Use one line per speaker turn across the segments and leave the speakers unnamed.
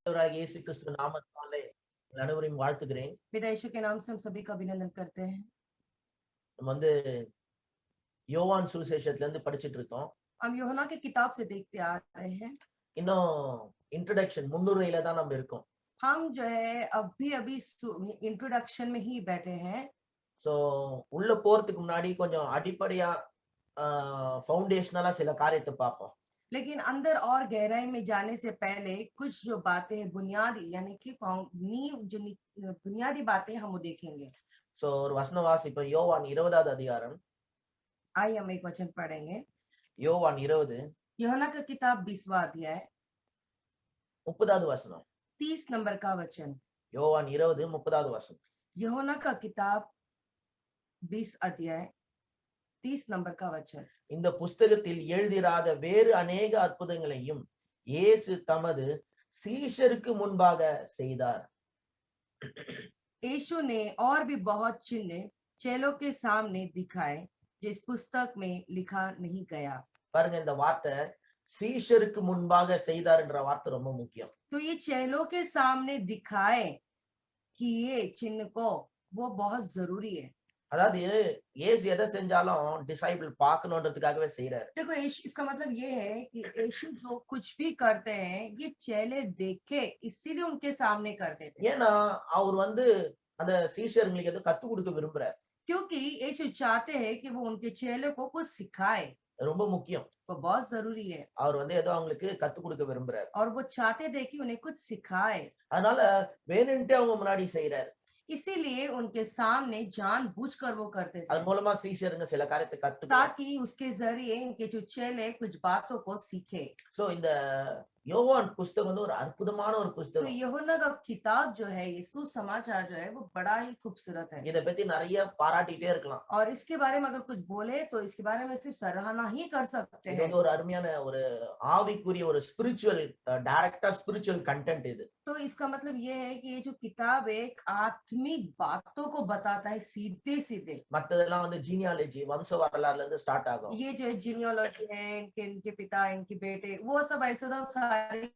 ஆண்டவராகிய இயேசு கிறிஸ்து நாமத்தினாலே உங்கள் அனைவரையும் வாழ்த்துகிறேன்.
पिता यीशु के नाम से हम सभी का अभिनंदन करते हैं।
நம்ம வந்து யோவான் சுவிசேஷத்துல இருந்து படிச்சிட்டு இருக்கோம்.
हम यूहन्ना की किताब से देखते आ रहे हैं।
இன்னும் இன்ட்ரோடக்ஷன் முன்னுரையில தான் நம்ம இருக்கோம்.
हम जो है अभी-अभी इंट्रोडक्शन में ही बैठे हैं।
சோ உள்ள போறதுக்கு முன்னாடி கொஞ்சம் अடிப்படையா ஃபவுண்டேஷனலா சில காரியத்தை பார்ப்போம்.
लेकिन अंदर और गहराई में जाने से पहले कुछ जो बातें हैं बुनियादी यानी कि नींव जो बुनियादी बातें हम वो देखेंगे।
சோ ஒரு வசனம் வாசிப்போம். யோவான் 20வது அதிகாரம்.
आइए हम एक वचन पढ़ेंगे।
யோவான் 20
यूहन्ना का किताब 20वां अध्याय
30வது வசனம்.
30 नंबर का वचन।
யோவான் 20 30வது வசனம்.
यूहन्ना का किताब 20 अध्याय 30 नंबर का वचन।
இந்த புஸ்தகத்தில் எழுதிராத வேறு அநேக அற்புதங்களையும் இயேசு தமது சீஷருக்கு முன்பாக செய்தார்.
यीशु ने और भी बहुत चिन्ह चेलों के सामने दिखाए जिस पुस्तक में लिखा नहीं गया।
பாருங்க, இந்த வார்த்தை சீஷருக்கு முன்பாக செய்தார்ன்ற வார்த்தை ரொம்ப முக்கியம்.
तो ये चेलों के सामने दिखाए कि ये चिन्ह को वो बहुत जरूरी है।
அதாவது இயேசு எதை செஞ்சாலும் டிசைபிள் பார்க்கணுன்றதுக்காகவே செய்யறாரு.
देखो इसका मतलब ये है कि यीशु जो कुछ भी करते हैं ये चेले देखे इसीलिए उनके सामने करते थे।
ஏன்னா அவர் வந்து அந்த சீஷர்களுக்கு ஏதோ கத்து கொடுக்க விரும்புறாரு.
क्योंकि यीशु चाहते हैं कि वो उनके चेले को कुछ सिखाए।
ரொம்ப முக்கியம்.
वो बहुत जरूरी है
அவர் வந்து ஏதோ அவங்களுக்கு கத்து கொடுக்க விரும்புறாரு.
और वो चाहते थे कि उन्हें कुछ सिखाए।
அதனால வேணும்ட்டே அவங்க முன்னாடி செய்யறாரு.
इसीलिए उनके सामने जानबूझकर वो करते थे
அது மூலமா சீஷருங்க சில காரியத்தை கத்துக்கலாம்.
ताकि उसके जरिए इनके जो चेले कुछ बातों को सीखे।
சோ இந்த யோவான் புஸ்தகம் வந்து ஒரு அற்புதமான ஒரு
तो
புஸ்தகம்.
यूहन्ना का किताब जो है ये सुसमाचार जो है वो बड़ा ही खूबसूरत है
இத பத்தி நிறைய பாராட்டிட்டே இருக்கலாம்.
और इसके बारे में अगर कुछ बोले तो इसके बारे में सिर्फ सराहना ही कर सकते
இது
हैं।
வந்து ஒரு அருமையான ஒரு ஆவிக்குரிய ஒரு ஸ்பிரிச்சுவல் டைரக்டா ஸ்பிரிச்சுவல் கண்டென்ட் இது.
तो इसका मतलब ये है कि ये जो किताब एक आत्मिक बातों को बताता है सीधे सीधे।
மத்ததெல்லாம் வந்து ஜீனியாலஜி வம்ச வரலாறுல இருந்து ஸ்டார்ட் ஆகும்.
ये जो जीनियोलॉजी है इनके पिता इनके बेटे वो सब ऐसे तो सारी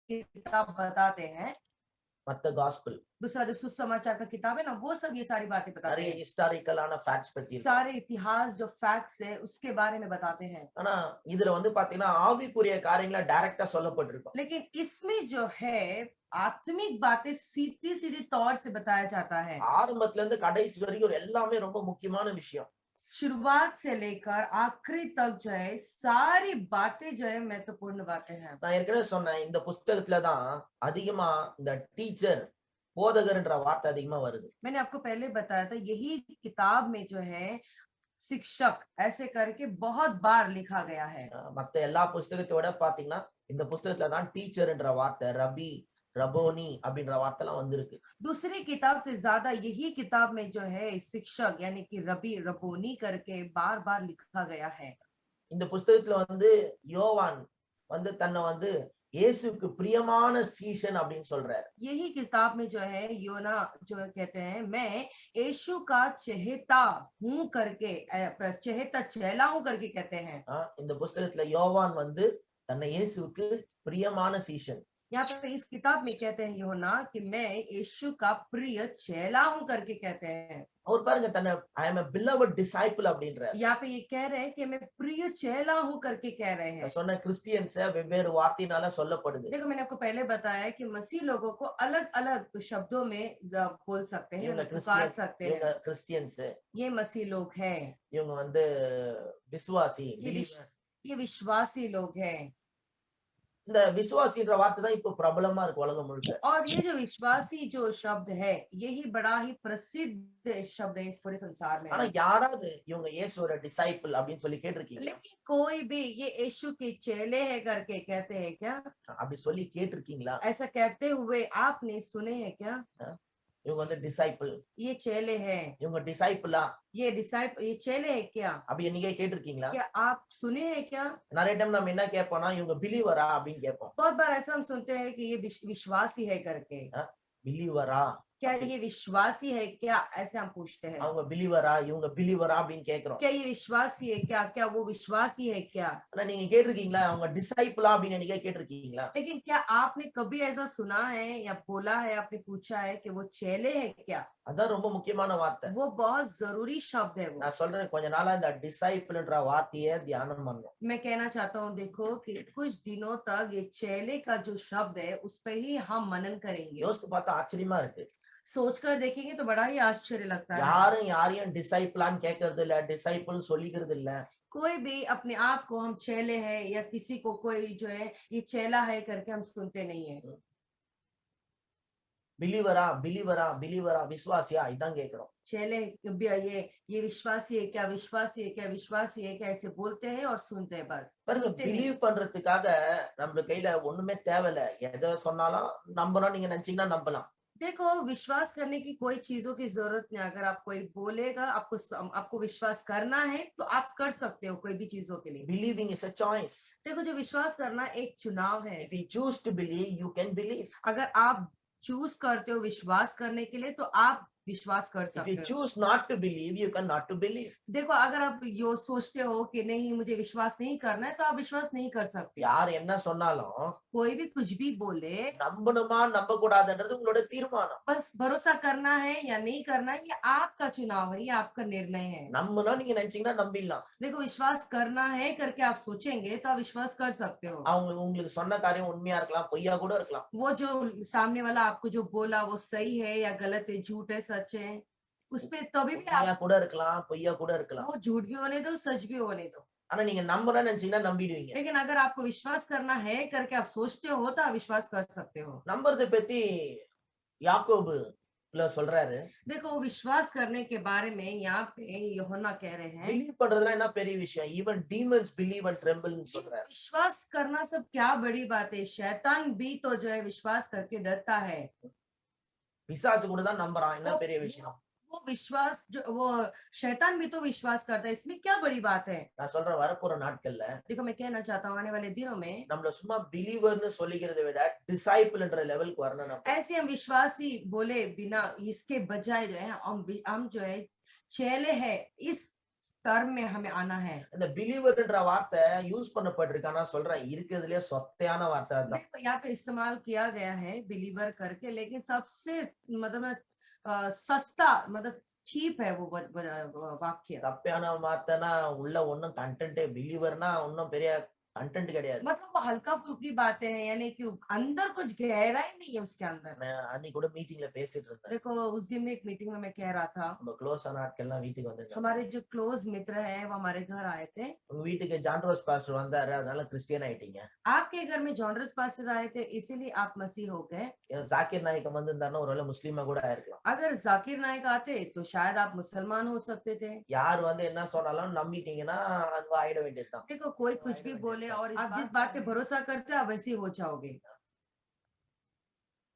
किताब बताते हैं।
மத்த காஸ்பல்
दूसरा जो सुसमाचार का किताब है ना वो सब ये सारी बातें बताते
நிறைய
हैं।
ஹிஸ்டாரிக்கலான ஃபேக்ட்ஸ் பத்தி இருக்கு.
सारे इतिहास जो फैक्ट्स है उसके बारे में बताते हैं।
ஆனா இதுல வந்து பாத்தீங்கன்னா ஆவிக்குரிய காரியங்களை டைரக்டா சொல்லப்பட்டிருக்கும்.
लेकिन इसमें जो है आत्मिक बातें सीधी सीधी तौर से बताया जाता है।
ஆரம்பத்துல இருந்து கடைசி வரைக்கும் எல்லாமே ரொம்ப முக்கியமான விஷயம்.
शुरुआत से लेकर आखिरी तक जो है सारी बातें जो है महत्वपूर्ण बातें हैं।
நான் ஏற்கனவே சொன்னேன், இந்த புஸ்தகத்துல தான் அதிகமா இந்த டீச்சர் போதகர்ன்ற வார்த்தை அதிகமா வருது.
मैंने आपको पहले बताया था यही किताब में जो है शिक्षक ऐसे करके बहुत बार लिखा गया है।
மத்த எல்லா புஸ்தகத்தை விட பாத்தீங்கன்னா இந்த புஸ்தகத்துல தான் டீச்சர்ன்ற வார்த்தை ரபி ரபோனி அப்படின்ற வார்த்தை எல்லாம் வந்திருக்கு.
दूसरी किताब से ज्यादा यही किताब में जो है शिक्षक यानी कि रबी रबोनी करके बार बार लिखा गया है।
இந்த புஸ்தகத்துல வந்து யோவான் வந்து தன்னை வந்து இயேசுக்கு பிரியமான சீஷன் அப்படின்னு சொல்றாரு.
यही किताब में जो है योना जो कहते हैं मैं यीशु का चहेता हूँ करके चहेता चेला हूँ करके कहते हैं।
இந்த புஸ்தகத்துல யோவான் வந்து தன்னை இயேசுக்கு பிரியமான சீஷன்.
यहाँ पे इस किताब में कहते हैं योना कि मैं यीशु का प्रिय चेला हूँ करके कहते हैं।
அவர் பாருங்க தன்னை I am a beloved disciple அப்படின்றார்.
यहाँ पे ये कह रहे हैं कि मैं प्रिय चेला हूँ करके कह रहे हैं।
சொன்ன கிறிஸ்டியன்ஸ் வெவ்வேறு வார்த்தையினால சொல்லப்படுது.
देखो मैंने आपको पहले बताया कि मसीह लोगों को अलग अलग शब्दों में बोल सकते हैं पुकार सकते हैं।
கிறிஸ்டியன்ஸ்
ये मसीह लोग हैं,
இவங்க வந்து விசுவாசி
ये विश्वासी लोग हैं।
இந்த விசுவாசின்ற வார்த்தை தான் இப்போ பிரபலமா இருக்கு உலகம் முழுக்க.
और ये जो विश्वासी जो शब्द है यही बड़ा ही प्रसिद्ध शब्द है इस पूरे संसार में।
ஆனா யாராவது இவங்க இயேசுவோட டிசைபிள் அப்படின்னு சொல்லி கேட்டிருக்கீங்க?
लेकिन कोई भी ये यीशु के चेले है करके कहते हैं क्या?
அப்படி சொல்லி கேட்டிருக்கீங்களா?
ऐसा कहते हुए आपने सुने हैं क्या?
இவங்க வந்து டிசைபிள்,
ये चेले हैं,
இவங்க டிசைபிளா
ये चेले है क्या?
அப்படி என்னைக்கே கேட்டிருக்கீங்களா?
क्या आप सुने हैं क्या?
நிறைய டைம் நம்ம என்ன கேட்போம்னா இவங்க பிலீவரா அப்படின்னு கேட்போம்.
बहुत बार ऐसा हम सुनते हैं कि ये विश्वासी है करके।
பிலீவரா
क्या ये विश्वासी है क्या, ऐसे हम पूछते हैं।
அவங்க பிலீவரா இவங்க பிலீவரா அப்படின்னு கேக்குறோம்.
क्या ये विश्वासी है क्या, क्या वो विश्वासी है क्या।
ஆனா நீங்க கேட்டிருக்கீங்களா அவங்க டிசைபிளா அப்படின்னு என்னைக்கா கேட்டிருக்கீங்களா?
लेकिन क्या आपने कभी ऐसा सुना है या बोला है, आपने पूछा है कि वो चेले है क्या।
அதான் ரொம்ப முக்கியமான வார்த்தை.
वो बहुत जरूरी शब्द है वो।
நான் சொல்றேன் கொஞ்ச நாளா இந்த டிசைபிள்ன்ற வார்த்தையை தியானம் பண்ணணும்.
मैं कहना चाहता हूँ देखो कि कुछ दिनों तक ये चेले का जो शब्द है उस पे ही हम मनन करेंगे।
யோசித்து பார்த்தா ஆச்சரியமா இருக்கு.
सोचकर देखेंगे तो बड़ा ही आश्चर्य लगता है।
யாரும் யாரையும் டிசைபிளான்னு கேட்கறது இல்ல, டிசைபிள் சொல்லிக்கிறது இல்ல.
कोई भी अपने आप को हम चेले हैं या किसी को कोई जो है ये चेला है करके हम सुनते नहीं है।
பிலீவரா பிலீவரா பிலீவரா விசுவாசியா இதான் கேக்குறோம்.
चेले ये विश्वासी है क्या, विश्वासी है क्या, विश्वासी है क्या, ऐसे बोलते हैं और सुनते हैं बस।
பாருங்க
सुनते नहीं।
பிலீவ் பண்றதுக்காக நம்ம கையில ஒண்ணுமே தேவையில்ல. எதை சொன்னாலும் நம்பணும் நீங்க நினைச்சீங்கன்னா நம்பலாம்.
देखो विश्वास करने की कोई चीजों की जरूरत नहीं। अगर आप कोई बोलेगा आपको विश्वास करना है तो आप कर सकते हो कोई भी चीजों के लिए।
Believing is a choice.
देखो जो विश्वास करना एक चुनाव है।
If you choose to believe, you can believe.
अगर आप चूज करते हो विश्वास करने के लिए तो आप विश्वास कर
If
सकते
you
हो।
choose not to believe, you can not to believe.
देखो अगर आप यो सोचते हो कि नहीं मुझे विश्वास नहीं करना है तो आप विश्वास नहीं कर सकते।
யார் என்ன சொன்னாலும்
कोई भी कुछ भी बोले
நம்பணுமா நம்ப கூடாதுன்றது உங்களோட தீர்மானம்.
बस भरोसा करना है या नहीं करना है ये आपका चुनाव है, ये आपका निर्णय है।
நம்பணும் நீங்க நினைச்சீங்கன்னா நம்பிடலாம்.
देखो विश्वास करना है करके आप सोचेंगे तो आप विश्वास कर सकते हो।
அவங்க உங்களுக்கு சொன்ன காரியம் உண்மையா இருக்கலாம், பொய்யா கூட இருக்கலாம்.
वो जो सामने वाला आपको जो बोला वो सही है या गलत है, झूठ है सच है, उसपे तभी भी
உண்மையா
आप
கூட இருக்கலாம், பொய்யா கூட இருக்கலாம்.
वो झूठ भी होने दो सच भी होने दो।
ஆனா நீங்க நம்பணும்னு நினைச்சீங்கன்னா நம்பிடுவீங்க.
लेकिन अगर आपको विश्वास करना है करके आप सोचते हो तो आप विश्वास कर सकते हो।
நம்புறதை பத்தி யாக்கோபு சொல்றாரு.
देखो विश्वास करने के बारे में यहाँ पे यूहन्ना कह रहे हैं
பிலீவ் பண்றதுலாம் என்ன பெரிய விஷயம்? ஈவன் டீமன்ஸ் பிலீவ் அண்ட் ட்ரெம்பிள்னு
कि
சொல்றாரு.
विश्वास करना सब क्या बड़ी बात है। शैतान भी तो जो है विश्वास करके डरता है।
பிசாசு கூட தான் நம்புறான். என்ன பெரிய விஷயம்?
वो विश्वास जो वो शैतान भी तो विश्वास करता है, इसमें क्या बड़ी बात है।
நான் சொல்றேன் வரப்போற நாட்கள்ல
देखो मैं कहना चाहता हूँ आने वाले दिनों में
நம்மள சும்மா பிலீவர்னு சொல்லிக்கிறதை விட டிசைபிள்ன்ற லெவலுக்கு வரணும் நம்ம.
ऐसे हम विश्वासी बोले बिना इसके बजाय जो है हम जो है चेले है इस स्तर में हमें आना है।
இந்த பிலீவர்ன்ற வார்த்தை யூஸ் பண்ணப்பட்டிருக்கு. ஆனா சொல்றேன் இருக்கிறதுலயே சொத்தையான வார்த்தை அதான்.
देखो यहाँ पे इस्तेमाल किया गया है बिलीवर करके, लेकिन सबसे मतलब सस्ता मतलब चीप है वो वाक्य।
தப்பான வார்த்தைனா உள்ள ஒண்ணும் கண்டென்ட்டே பிலீவர்னா ஒன்னும் பெரிய कंटेंट கிடையாது.
मतलब वो हल्का फुल्की बातें हैं, यानी कि अंदर कुछ गहराई नहीं है उसके अंदर।
நான் அன்னைக்கு கூட மீட்டிங்ல பேசிட்டு இருந்தேன்.
देखो उस दिन में एक मीटिंग में मैं कह रहा था
நம்ம க்ளோஸ் ஆன ஆட்கள்லாம் வீட்டுக்கு வந்தாங்க.
हमारे जो क्लोज मित्र हैं वो हमारे घर आए थे।
உங்க வீட்டுக்கு ஜான்ரோஸ் பாஸ்டர் வந்தாரு, அதனால கிறிஸ்டியன் ஆயிட்டீங்க.
आपके घर में जॉनरस पास्टर आए थे इसीलिए आप मसीह हो गए।
ஜாக்கிர் நாயகம் வந்திருந்தாருன்னா ஒருவேளை முஸ்லீமா கூட ஆயிருக்கலாம்.
अगर जाकिर नायक आते तो शायद आप मुसलमान हो सकते थे।
யார் வந்து என்ன சொன்னாலும் நம்பிட்டீங்கன்னா அது ஆயிட வேண்டியதுதான்.
देखो कोई कुछ भी बोले और आप जिस बात पे भरोसा करते हो आप वैसे ही हो जाओगे।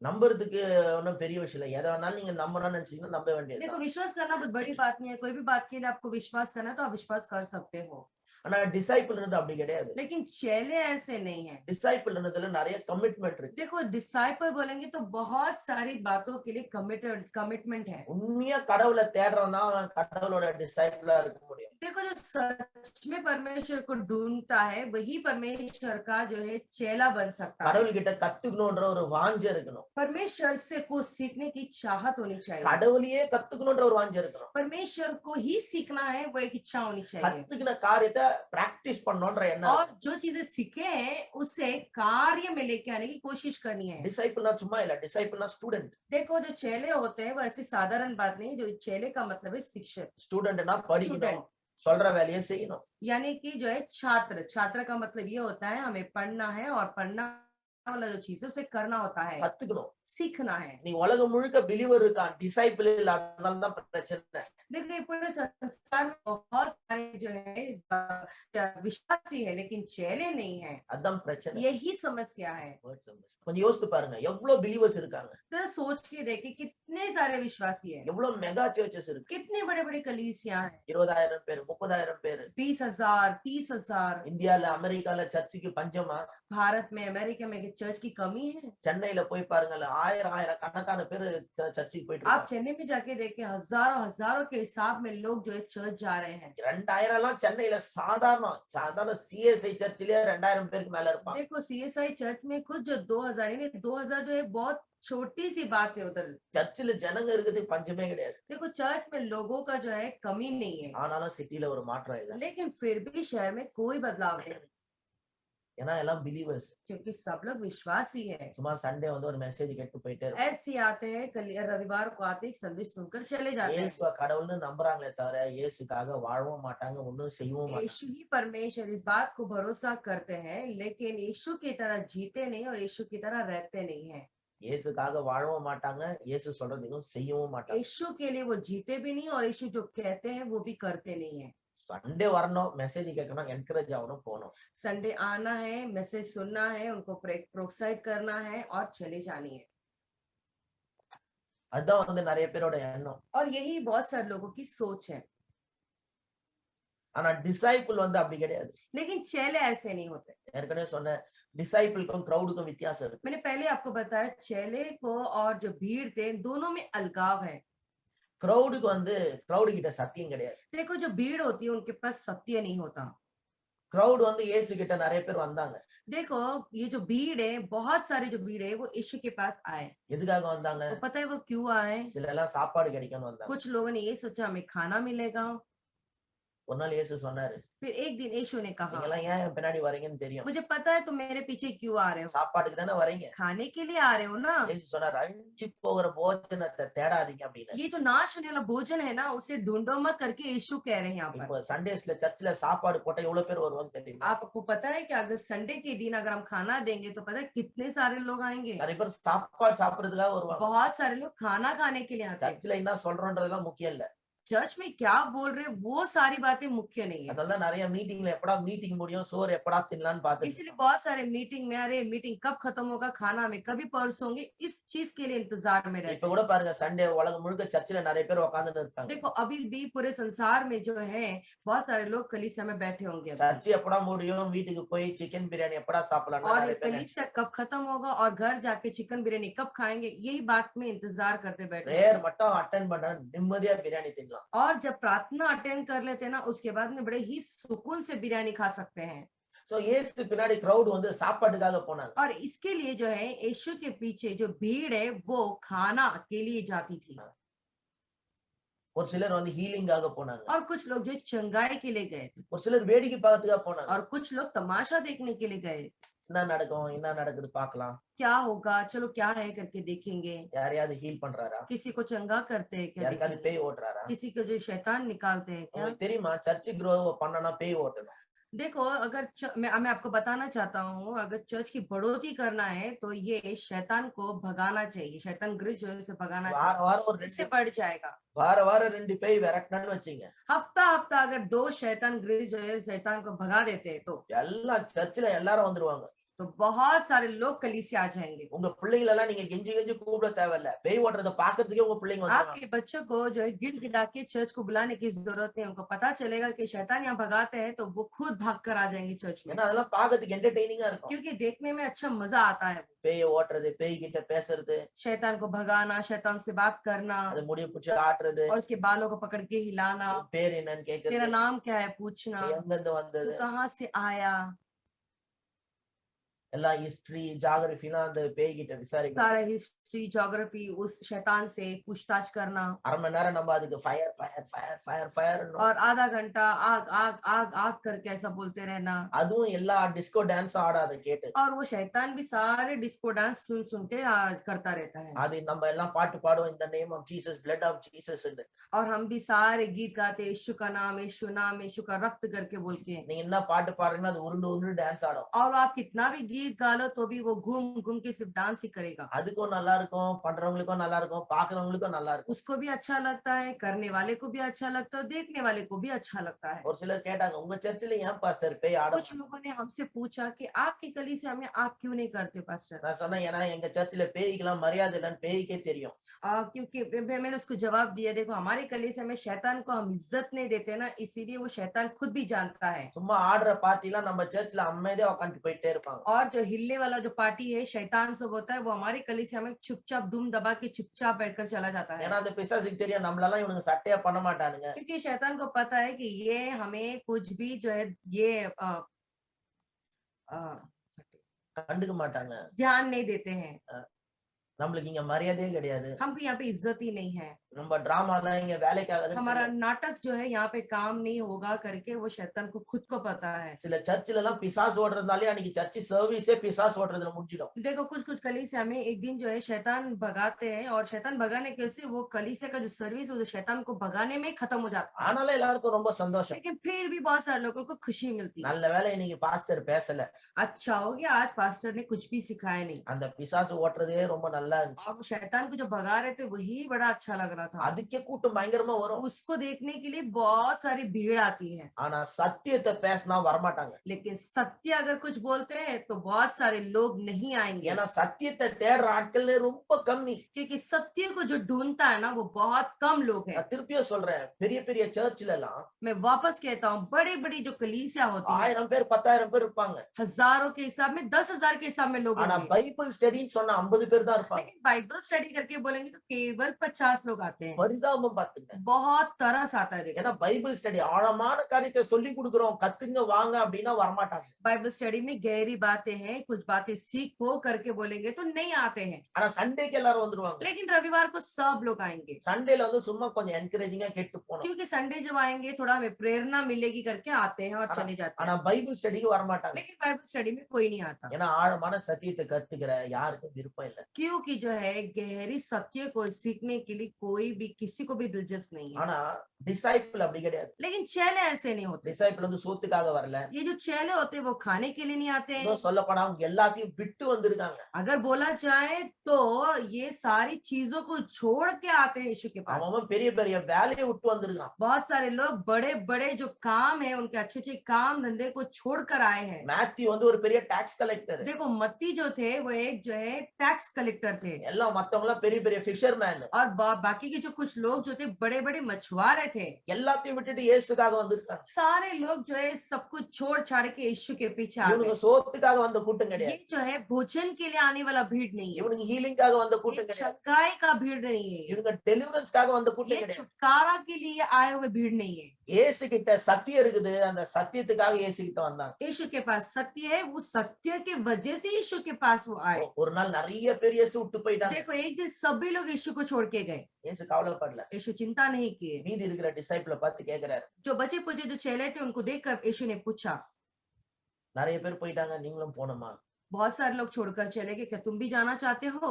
நம்புறதுக்கு ஒன்றும் பெரிய விஷயம் இல்லை. எதை வேணாலும் நீங்க நம்பணும்னு நினைச்சீங்கன்னா நம்ப வேண்டியது.
देखो विश्वास करना बहुत बड़ी बात नहीं है। कोई भी बात के लिए आपको विश्वास करना है तो आप विश्वास कर सकते हो।
ஆனா டிசைபிள்ன்றது அப்படி கிடையாது.
लेकिन चेले ऐसे नहीं है।
டிசைபிள்ன்றதுல நிறைய கமிட்மெண்ட் இருக்கு.
देखो डिसाइपल बोलेंगे तो बहुत सारी बातों के लिए कमिटमेंट है।
உண்மையா கடவுளை தேடுறவன் தான் அவன் கடவுளோட டிசைபிளா இருக்க முடியும்.
देखो जो सच में परमेश्वर को ढूंढता है वही परमेश्वर का जो है चेला बन सकता है।
கடவுள் கிட்ட கத்துக்கணும்ன்ற ஒரு வாஞ்சை இருக்கணும்.
परमेश्वर से कुछ सीखने की चाहत होनी चाहिए।
கடவுளையே கத்துக்கணும்ன்ற ஒரு வாஞ்சை இருக்கணும்.
परमेश्वर को ही सीखना है वो एक इच्छा होनी चाहिए।
கத்துக்கின காரியத்தை பிராக்டிஸ் பண்ணணும்ன்ற எண்ணம்.
और जो चीजें सीखे हैं उसे कार्य में लेके आने की कोशिश करनी है।
டிசைபிள்னா சும்மா இல்ல, டிசைபிள்னா ஸ்டூடெண்ட்.
देखो जो चेले होते हैं वो ऐसी साधारण बात नहीं। जो चेले का मतलब है शिक्षक।
ஸ்டூடெண்ட்னா படிக்கணும், சொல்ற வேலையை செய்யணும்.
यानी कि जो है छात्र का मतलब ये होता है हमें पढ़ना है और पढ़ना वाला जो चीज है उसे करना होता है,
கத்துக்கணும்.
सीखना है।
நீ உலகம் முழுக்க பிலீவர் இருக்கான், டிசைபிள் இல்ல, அதனால தான் பிரச்சனை.
देखिए पूरे संसार में बहुत सारे जो है विश्वासी है लेकिन चेले नहीं है,
அதான் பிரச்சனை.
यही समस्या है।
கொஞ்சம் யோசித்து பாருங்க, எவ்வளவு பிலீவர்ஸ் இருக்காங்க.
तो सोच के देखिए कितने सारे विश्वासी है,
எவ்வளவு மெகா சர்ச்சஸ் இருக்கு.
कितने बड़े बड़े कलीसिया है।
20,000 பேர், 30,000 பேர்.
20,000 30,000।
இந்தியால அமெரிக்கால சர்ச்சுக்கு பஞ்சமா?
भारत में अमेरिका में चर्च की कमी है।
சென்னையில போய் பாருங்கள், ஆயிரக்கணக்கான பேரு சர்ச்சுக்கு போயிட்டு
आप
இருக்காங்க.
चेन्नई में जाके देखें, हजारों हजारों के हिसाब में लोग जो है चर्च जा रहे हैं।
2000 எல்லாம் சென்னையில சாதாரணம். சாதாரண சிஎஸ்ஐ சர்ச்சிலேயே 2000 பேருக்கு மேல இருப்பாங்க.
देखो सीएसआई चर्च में खुद जो 2000 यानी 2000 जो है बहुत छोटी सी बात है उधर।
சர்ச்சில ஜனங்க இருக்கிறதுக்கு பஞ்சமே கிடையாது.
देखो चर्च में लोगों का जो है कमी नहीं है,
ஆனாலும் சிட்டில ஒரு மாற்றம் இல்ல.
लेकिन फिर भी शहर में कोई बदलाव नहीं,
ஏன்னா எல்லாம் பிலீவர்ஸ்.
क्योंकि सब लोग विश्वासी है।
சும்மா சண்டே வந்து ஒரு மெசேஜ் கேட்டு போயிட்டே இருப்பாங்க.
ऐसे आते हैं, कल रविवार को आते एक संदेश सुनकर चले जाते हैं।
இயேசுவ கடவுள்னு நம்புறாங்களே தவிர இயேசுக்காக வாழவும் மாட்டாங்க, ஒண்ணும் செய்யவும் மாட்டாங்க.
यीशु ही परमेश्वर, इस बात को भरोसा करते हैं, लेकिन यीशु की तरह जीते नहीं और यीशु की तरह रहते नहीं है।
இயேசுக்காக வாழவும் மாட்டாங்க, இயேசு சொல்றதையும் செய்யவும் மாட்டாங்க.
यीशु के लिए वो जीते भी नहीं और यीशु जो कहते हैं वो भी करते नहीं है।
சண்டே வரணும், மெசேஜ் கேட்கணும், என்கரேஜ் ஆகணும், போகணும்.
संडे आना है, मैसेज सुनना है, उनको प्रोत्साहित करना है और चले जानी है।
அதுதான் வந்து நிறைய பேரோட எண்ணம்.
और यही बहुत सारे लोगों की सोच है,
ஆனா டிசைபிள் வந்து அப்படி கிடையாது.
लेकिन चेले ऐसे नहीं होते।
ஏற்கனவே சொன்ன டிசைபிள்க்கும் கிரௌடுக்கும் வித்தியாசம் இருக்கு.
मैंने पहले आपको बताया चेले को और जो भीड़ थे दोनों में अलगाव है।
கிரௌடுக்கு வந்து கிரௌடு கிட்ட சத்தியம் கிடையாது.
देखो जो भीड़ होती है उनके पास सत्य नहीं होता।
கிரௌடு வந்து இயேசு கிட்ட நிறைய பேர் வந்தாங்க.
देखो ये जो भीड़ है, बहुत सारी जो भीड़ है वो यीशु के पास आए।
எதுக்காக வந்தாங்க?
तो पता है वो क्यों आए?
சில எல்லாம் சாப்பாடு கிடைக்கும்னு வந்தாங்க.
कुछ लोगों ने ये सोचा हमें खाना मिलेगा।
ஒரு நாள் இயேசு சொன்னாரு,
फिर एक दिन यीशु ने कहा,
நீங்க எல்லாம் ஏன் என் பின்னாடி வரீங்கன்னு தெரியும்.
मुझे पता है तुम मेरे पीछे क्यों आ रहे हो,
சாப்பாட்டுக்கு தானே வரீங்க.
खाने के लिए आ रहे हो ना।
இயேசு சொன்னாரு, அழிஞ்சு போகிற போஜனத்தை தேடாதீங்க அப்படின்னு.
ये जो नाश होने वाला भोजन है ना, उसे ढूंढो मत करके यीशु कह रहे हैं यहाँ
இப்போ
पर।
சண்டேஸ்ல சர்ச்சில் சாப்பாடு போட்டா எவ்வளவு பேர் வருவாங்க தெரியுமா?
आपको पता है कि अगर संडे के दिन अगर हम खाना देंगे तो पता है कितने सारे लोग आएंगे।
நிறைய பேர் சாப்பாடு சாப்பிடுறதுக்காக வருவாங்க.
बहुत सारे लोग खाना खाने के लिए आते हैं।
சர்ச்சில் என்ன சொல்றோன்றதெல்லாம் முக்கியம் இல்ல.
चर्च में क्या बोल रहे हैं वो सारी बातें मुख्य नहीं है।
அதனால நிறைய மீட்டிங்ல எப்படா மீட்டிங் முடியும், சோறு எப்படா தின்னலாம்னு பாத்துட்டு
इसलिए बहुत सारे मीटिंग में, अरे मीटिंग कब खत्म होगा, खाना में कभी परसोंगे, इस चीज के लिए इंतजार में रहते
இப்ப கூட பாருங்க, சண்டே உலகம் முழுக்க சர்ச்சில் நிறைய பேர் உட்கார்ந்துட்டு
हैं।
இருப்பாங்க.
देखो अभी भी पूरे संसार में जो है बहुत सारे लोग कलीसिया में बैठे होंगे अभी।
சர்ச்சு எப்படா முடியும், வீட்டுக்கு போய் சிக்கன் பிரியாணி எப்படா சாப்பிடலாம்
और
நிறைய பேர்
कलीसिया कब खत्म होगा और घर जाके चिकन बिरयानी कब खाएंगे, यही बात में इंतजार करते बैठे हैं।
பிரேயர் மட்டும் அட்டென்ட் பண்ண நிம்மதியா பிரியாணி தின்னலாம்.
और जब प्रार्थना अटेंड कर लेते हैं ना, उसके बाद में बड़े ही सुकून से बिरयानी खा सकते हैं।
சோ இயேசு பின்னாடி கிரௌட் வந்து சாப்பாட்டுக்காக போனாங்க.
और इसके लिए जो है यीशु के पीछे जो भीड़ है वो खाना के लिए जाती थी।
ஒரு சிலர் வந்து ஹீலிங்காக போனாங்க.
और कुछ लोग जो चंगाई के लिए गए थे
ஒரு சிலர் வேடிக்கை பார்க்கறதுக்காக போனாங்க.
और कुछ लोग तमाशा देखने के लिए गए।
என்ன நடக்கும், என்ன நடக்குது பார்க்கலாம்.
क्या होगा, चलो क्या है करके देखेंगे।
யாரையாவது ஹீல் பண்றாரா?
किसी को चंगा करते हैं क्या,
யாருக்காவது
देखेंगे।
பேய் ஓட்டுறாரா?
किसी को जो शैतान निकालते हैं क्या।
உங்களுக்கு தெரியுமா, சர்ச் ग्रो பண்ணனா பேய் ஓட்டணும்.
देखो अगर मैं आपको बताना चाहता हूँ, अगर चर्च की बढ़ोतरी करना है तो ये शैतान को भगाना चाहिए, शैतान ग्रस्त जो है उसे भगाना
வார
चाहिए,
வாரம் ஒரு
इससे
ரெண்டு
बढ़ जाएगा।
வார 2 பேய் விரட்டணும்னு வச்சீங்க,
हफ्ता हफ्ता अगर 2 शैतान ग्रस्त जो है शैतान को भगा देते हैं तो
எல்லா சர்ச்சில் எல்லாரும் வந்துருவாங்க.
बहुत सारे लोग कलीसिया आ जाएंगे।
உங்க பிள்ளைங்கள எல்லாம் நீங்க கெஞ்சி கெஞ்சி கூப்பிட தேவையில்ல, பேய் ஓட்டுறத பாக்குறதுக்கே உங்க பிள்ளைங்க வந்துருவாங்க.
आपके बच्चों को जो है गिड़ गिड़ा के चर्च को बुलाने की जरूरत नहीं, उनको पता चलेगा कि शैतान यहाँ भगाते हैं तो वो खुद भाग कर आ जाएंगे चर्च में,
ஏன்னா அதெல்லாம் பாக்கிறதுக்கு என்டர்டெய்னிங்கா இருக்கும்.
क्योंकि देखने में अच्छा मजा आता है।
பேய் ஓட்டுறது, பேய் கிட்ட பேசுறது,
शैतान को भगाना, शैतान से बात करना
அது முடிய பிடிச்சி ஆட்டுறது,
और उसके बालों को पकड़ के हिलाना,
உன் பேர் என்னன்னு
तेरा
கேக்குறது,
नाम क्या है पूछना,
நீ எங்கிருந்து வந்தது,
तू कहाँ से आया,
எல்லா ஹிஸ்டரி ஜியோகிராஃபிலாம் அந்த பேய் கிட்ட விசாரிக்கணும்.
सारा हिस्ट्री ज्योग्राफी उस शैतान से पूछताछ करना।
அரை மணி நேரம் நம்ம அதுக்கு fire fire fire fire fire,
और आधा घंटा आग आग आग आग करके ऐसा बोलते रहना।
அதுவும் எல்லா டிஸ்கோ டான்ஸ் ஆடாத கேட்டு,
और वो शैतान भी सारे डिस्को डांस सुन सुन के करता रहता है।
அது நம்ம எல்லாம் பாட்டு பாடுவோம், இந்த name of Jesus, blood of Jesus.
और हम भी सारे गीत गाते, यीशु का नाम, यीशु नाम, यीशु का रक्त करके बोल के।
நீங்க என்ன பாட்டு பாடுறீங்கன்னா அது உருண்டு உருண்டு டான்ஸ் ஆடும்.
और आप कितना भी गीत गा लो तो भी वो घूम घूम के सिर्फ डांस ही करेगा।
அதுக்கும் நல்லா இருக்கும், பண்றவங்களுக்கும் நல்லா இருக்கும், பாக்குறவங்களுக்கும் நல்லா இருக்கும்.
उसको भी अच्छा लगता है, करने वाले को भी अच्छा लगता है और देखने वाले को भी अच्छा लगता है।
ஒரு சிலர் கேட்டாங்க, உங்க சர்ச்சில் ஏன் பாஸ்டர் பேய் ஆட?
कुछ लोगों ने हमसे पूछा कि आपकी कलीसिया में आप क्यों नहीं करते पास्टर।
நான் சொன்னேன், ஏன்னா எங்க சர்ச்சில் பேய்க்கெல்லாம் மரியாதை இல்லைன்னு பேய்க்கே தெரியும்.
क्योंकि मैंने उसको जवाब दिया, देखो हमारे कलीसिया में शैतान को हम इज्जत नहीं देते ना, इसीलिए वो शैतान खुद भी जानता है।
சும்மா ஆடுற பார்ட்டிலாம் நம்ம சர்ச்சில் அமைதியா உட்காந்து போயிட்டே இருப்பாங்க.
और और जो हिलने वाला जो पार्टी है शैतान सब होता है वो हमारी कलीसिया में चुपचाप दुम दबा के चुपचाप बैठकर चला जाता है
ஏன்னா அந்த பிசாசுக்கு தெரியும் நம்மளெல்லாம் இவனுங்க சட்டையா பண்ண மாட்டானுங்க.
क्योंकि शैतान को पता है कि ये हमें कुछ भी जो है ये अ,
கண்டுக்க மாட்டாங்க.
ध्यान नहीं देते हैं
நம்மளுக்கு இங்க மரியாதையே கிடையாது.
हमको यहाँ पे इज्जत ही नहीं है
நம்ம டிராமாலாம் இங்க வேலைக்கு ஆகாதுன்னு
हमारा
தெரியும்.
नाटक जो है यहाँ पे काम नहीं होगा करके वो शैतान को खुद को पता है
சில சர்ச்சில எல்லாம் பிசாசு ஓடுறதுனாலே அன்னைக்கு சர்ச் சர்வீஸே பிசாசு ஓடுறதுல முடிஞ்சிடும்.
देखो कुछ कुछ कलीसिया में एक दिन जो है शैतान भगाते हैं और शैतान भगाने कैसे वो कलीसिया का जो सर्विस है वो शैतान को भगाने में ही खत्म हो जाता है
ஆனாலும் எல்லாருக்கும் ரொம்ப சந்தோஷம்.
लेकिन फिर भी बहुत सारे लोगों को खुशी मिलती है
நல்ல வேளை இன்னைக்கு பாஸ்டர் பேசல.
अच्छा हो गया आज पास्टर ने कुछ भी सिखाया नहीं
அந்த பிசாசு ஓட்டுறதே ரொம்ப நல்லா இருந்துச்சு.
और शैतान को जो भगा रहे थे वही बड़ा अच्छा लग रहा था
அதுக்கே கூட்டம் பயங்கரமா வரும்.
उसको देखने के लिए बहुत सारी भीड़ आती है
ஆனா சத்தியத்தை பேசினா வரமாட்டாங்க.
लेकिन सत्य अगर कुछ बोलते हैं तो बहुत सारे लोग नहीं आएंगे
ஏன்னா சத்தியத்தை தேடுற ஆட்கள் ரொம்ப கம்மி.
क्योंकि सत्य को जो ढूंढता है ना वो बहुत कम लोग हैं
நான் திருப்பியும் சொல்றேன், பெரிய பெரிய சர்ச்ல எல்லாம்
मैं वापस कहता हूँ बड़ी बड़ी जो कलीसिया होती है
1000 பேர் 10,000 பேர் இருப்பாங்க.
हजारों के हिसाब में 10,000 के हिसाब में लोग
ஆனா
होंगे
பைபிள் ஸ்டடின்னு சொன்னா 50 பேர் தான் இருப்பாங்க.
लेकिन बाइबल स्टडी करके बोलेंगे तो केवल 50 लोग आते हैं
பரிதாபம் பாத்துங்க.
बहुत तरस आता है देखो
ஏன்னா பைபிள் ஸ்டடி ஆழமான காரியத்தை சொல்லி கொடுக்குறோம், கத்துங்க வாங்க அப்படின்னா வரமாட்டாங்க.
बाइबल स्टडी में गहरी बातें हैं कुछ बातें सीखो करके बोलेंगे तो नहीं आते हैं
ஆனா சண்டேக்கு எல்லாரும் வந்துருவாங்க.
लेकिन रविवार को सब लोग आएंगे
சண்டேல வந்து சும்மா கொஞ்சம் என்கரேஜிங்கா கேட்டு போனோம்.
क्योंकि संडे जब आएंगे थोड़ा हमें प्रेरणा मिलेगी करके आते हैं और चले जाते
ஆனா
हैं
பைபிள் ஸ்டடிக்கு வரமாட்டாங்க.
लेकिन बाइबल स्टडी में कोई नहीं आता
ஏன்னா ஆழமான சத்தியத்தை கத்துக்கிற யாருக்கும் விருப்பம் இல்லை.
क्योंकि जो है गहरी सत्य को सीखने के लिए कोई भी किसी को भी दिलचस्प नहीं है
ஆனா டிசைபிள் அப்படி கிடையாது.
लेकिन चेले ऐसे नहीं होते
டிசைபிள் வந்து சோத்துக்காக வரல.
ये जो चेले होते हैं वो खाने के लिए नहीं आते हैं
இன்னும் சொல்ல போனா அவங்க எல்லாத்தையும் விட்டு வந்திருக்காங்க.
अगर बोला जाए तो ये सारी चीजों को छोड़ के आते हैं यीशु के पास
அவன் பெரிய பெரிய வேலையை விட்டு வந்திருக்கான்.
बहुत सारे लोग बड़े बड़े जो काम है उनके अच्छे अच्छे काम धंधे को छोड़ कर आए हैं
மேத்யூ வந்து ஒரு பெரிய டாக்ஸ் கலெக்டர்.
देखो मत्ती जो थे वो एक जो है टैक्स कलेक्टर थे
எல்லாம் மத்தவங்க எல்லாம் பெரிய பெரிய ஃபிஷர்மேன்.
और बाकी के जो कुछ लोग जो थे बड़े बड़े मछुआरे थे
எல்லாத்தையும் விட்டுட்டு இயேசுக்காக வந்திருக்காங்க.
सारे लोग जो है सब कुछ छोड़ छाड़ के यीशु के पीछे आ
இவனுங்க
गए
சோத்துக்காக வந்த கூட்டம் கிடையாது.
ये जो है भोजन के लिए आने वाला भीड़ नहीं है
இவனுங்க ஹீலிங்காக வந்த கூட்டம்
ये
கிடையாது.
चकाई का भीड़ नहीं है
இவங்க டெலிவரன்ஸ்க்காக வந்த கூட்டம்
ये
கிடையாது.
छुटकारा के लिए आए हुए भीड़ नहीं है
இயேசு கிட்ட சத்தியம் இருக்குது, அந்த சத்தியத்துக்காக இயேசு கிட்ட வந்தாங்க.
यीशु के पास सत्य है वो सत्य के वजह से यीशु के पास वो आए
ஒரு நாள் நிறைய பேர் இயேசு விட்டு போயிட்டாங்க.
देखो एक दिन सभी लोग यीशु को छोड़ के गए
இயேசு கவலைப்படல.
यीशु चिंता नहीं किए
மீதி இருக்கிற டிசைபிளை பார்த்து கேக்குறாரு,
जो बचे पुचे जो चेले थे उनको देखकर यीशु ने पूछा
நிறைய பேர் போயிட்டாங்க, நீங்களும் போணுமா?
बहुत सारे लोग छोड़कर चले गए क्या तुम भी जाना चाहते हो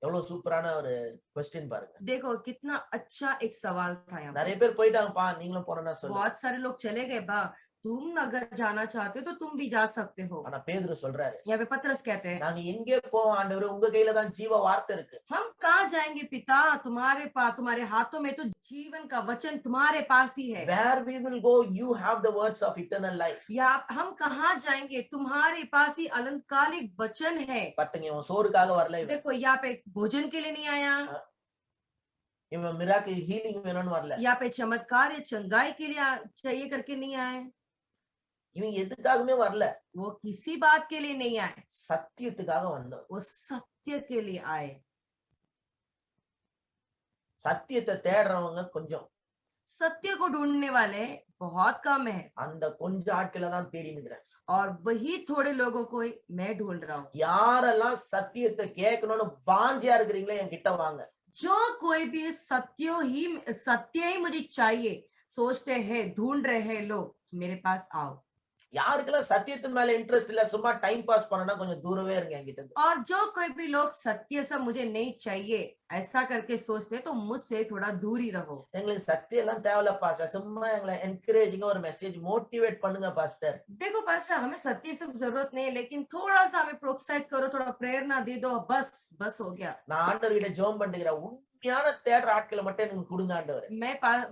எவ்வளவு சூப்பரான ஒரு क्वेश्चन பாருங்க.
देखो कितना अच्छा एक सवाल था यहाँ
நிறைய
पर।
பேர் போயிட்டாங்கப்பா, நீங்களும் போனா சொல்லு.
बहुत सारे लोग चले गए बा तुम अगर जाना चाहते हो तो तुम भी जा सकते हो
ஆனா பேதுரு சொல்றாரு,
यहाँ पे पतरस कहते हैं
நாங்க எங்கே போவோம் ஆண்டவரே, உங்க கையில தான் ஜீவ வார்த்தை இருக்கு.
हम कहाँ जाएंगे पिता तुम्हारे पास तुम्हारे हाथों में तो जीवन का वचन तुम्हारे पास ही है
Where we will go, you have the words of eternal life.
या हम कहाँ जाएंगे तुम्हारे पास ही अनंतकालिक वचन है
பத்துங்க, இவன் சோறுக்காக வரல, இவன்
देखो यहाँ पे भोजन के लिए नहीं आया
இவன் மிராக்கிள் ஹீலிங் வேணும்னு வரல.
यहाँ पे चमत्कार या चंगाई के लिए चाहिए करके नहीं आए
இவன் எதுக்காகவே வரல,
वो किसी बात के लिए नहीं आए
சத்தியத்துக்காக வந்தான்.
वो सत्य के लिए आए
சத்தியத்தை தேடுறவங்க கொஞ்சம்,
सत्य को ढूंढने वाले बहुत कम है
அந்த கொஞ்ச ஆட்களை தான் தேடி நிக்கிறேன்.
और वही थोड़े लोगों को ही मैं ढूंढ रहा हूँ
யாரெல்லாம் சத்தியத்தை கேட்கணும்னு வாஞ்சியா இருக்கிறீங்களோ என் கிட்ட வாங்க.
जो कोई भी सत्य ही मुझे चाहिए सोचते हैं ढूंढ रहे हैं लोग मेरे पास आओ
யாருக்கெல்லாம் சத்தியத்து மேல இன்ட்ரெஸ்ட் இல்ல, சும்மா டைம் பாஸ் பண்ணனா கொஞ்சம் தூரவே இருங்க என்கிட்ட இருந்து.
और जो कोई भी लोग सत्य सब मुझे नहीं चाहिए ऐसा करके सोचते तो मुझसे थोड़ा दूर ही रहो
எங்களுக்கு சத்தியம் எல்லாம் தேவையில்ல பாஸ்டர், சும்மா எங்களை என்கரேஜிங்கா ஒரு மெசேஜ் மோட்டிவேட் பண்ணுங்க பாஸ்டர்.
देखो पास्टर हमें सत्य सब जरूरत नहीं है लेकिन थोड़ा सा हमें प्रोत्साहित करो थोड़ा प्रेरणा दे दो बस बस हो गया
நான் ஆண்டவர்கிட்ட ஜெபம் பண்ணுகிறேன், உண்மையான தேடுற ஆட்களை மட்டும் எனக்கு கொடுங்க ஆண்டவரே.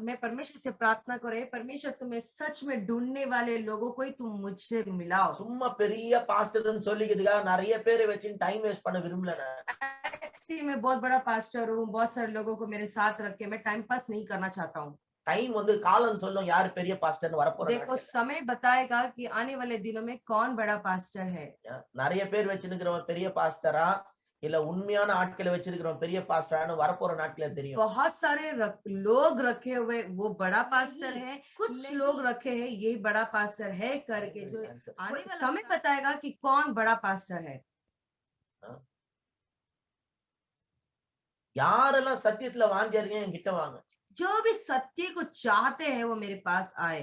मैं परमेश्वर से प्रार्थना करे परमेश्वर तुम्हें सच में ढूंढने वाले लोगों को ही तुम मुझसे मिलाओ
சும்மா பெரிய பாஸ்டர்னு சொல்லிக்கிறதுக்காக நிறைய பேரை வச்சு டைம் வேஸ்ட் பண்ண விரும்பல.
ऐसे मैं बहुत बड़ा पास्टर हूँ बहुत सारे लोगों को मेरे साथ रख के मैं टाइम पास नहीं करना चाहता हूँ
டைம் வந்து காலம் சொல்லும் யாரு பெரிய பாஸ்டர்னு வரப்போற
देखो
நாட்கள்.
समय बताएगा कि आने वाले दिनों में कौन बड़ा पास्टर है।
நிறைய பேர் வச்சிருக்கிறவன் பெரிய பாஸ்டரா இல்ல உண்மையான ஆட்களை வச்சிருக்கிறவன் பெரிய பாஸ்டரான்னு வரப்போற நாட்களே தெரியும்.
बहुत सारे लोग रखे हुए वो बड़ा पास्टर है, कुछ लोग रखे हैं ये बड़ा पास्टर है करके, जो आने वाला समय बताएगा कि कौन बड़ा पास्टर है।
யாரெல்லாம் சத்தியத்துல வாஞ்சிருக்கீங்க என்கிட்ட வாங்க.
जो भी सत्य को चाहते हैं वो मेरे पास आए।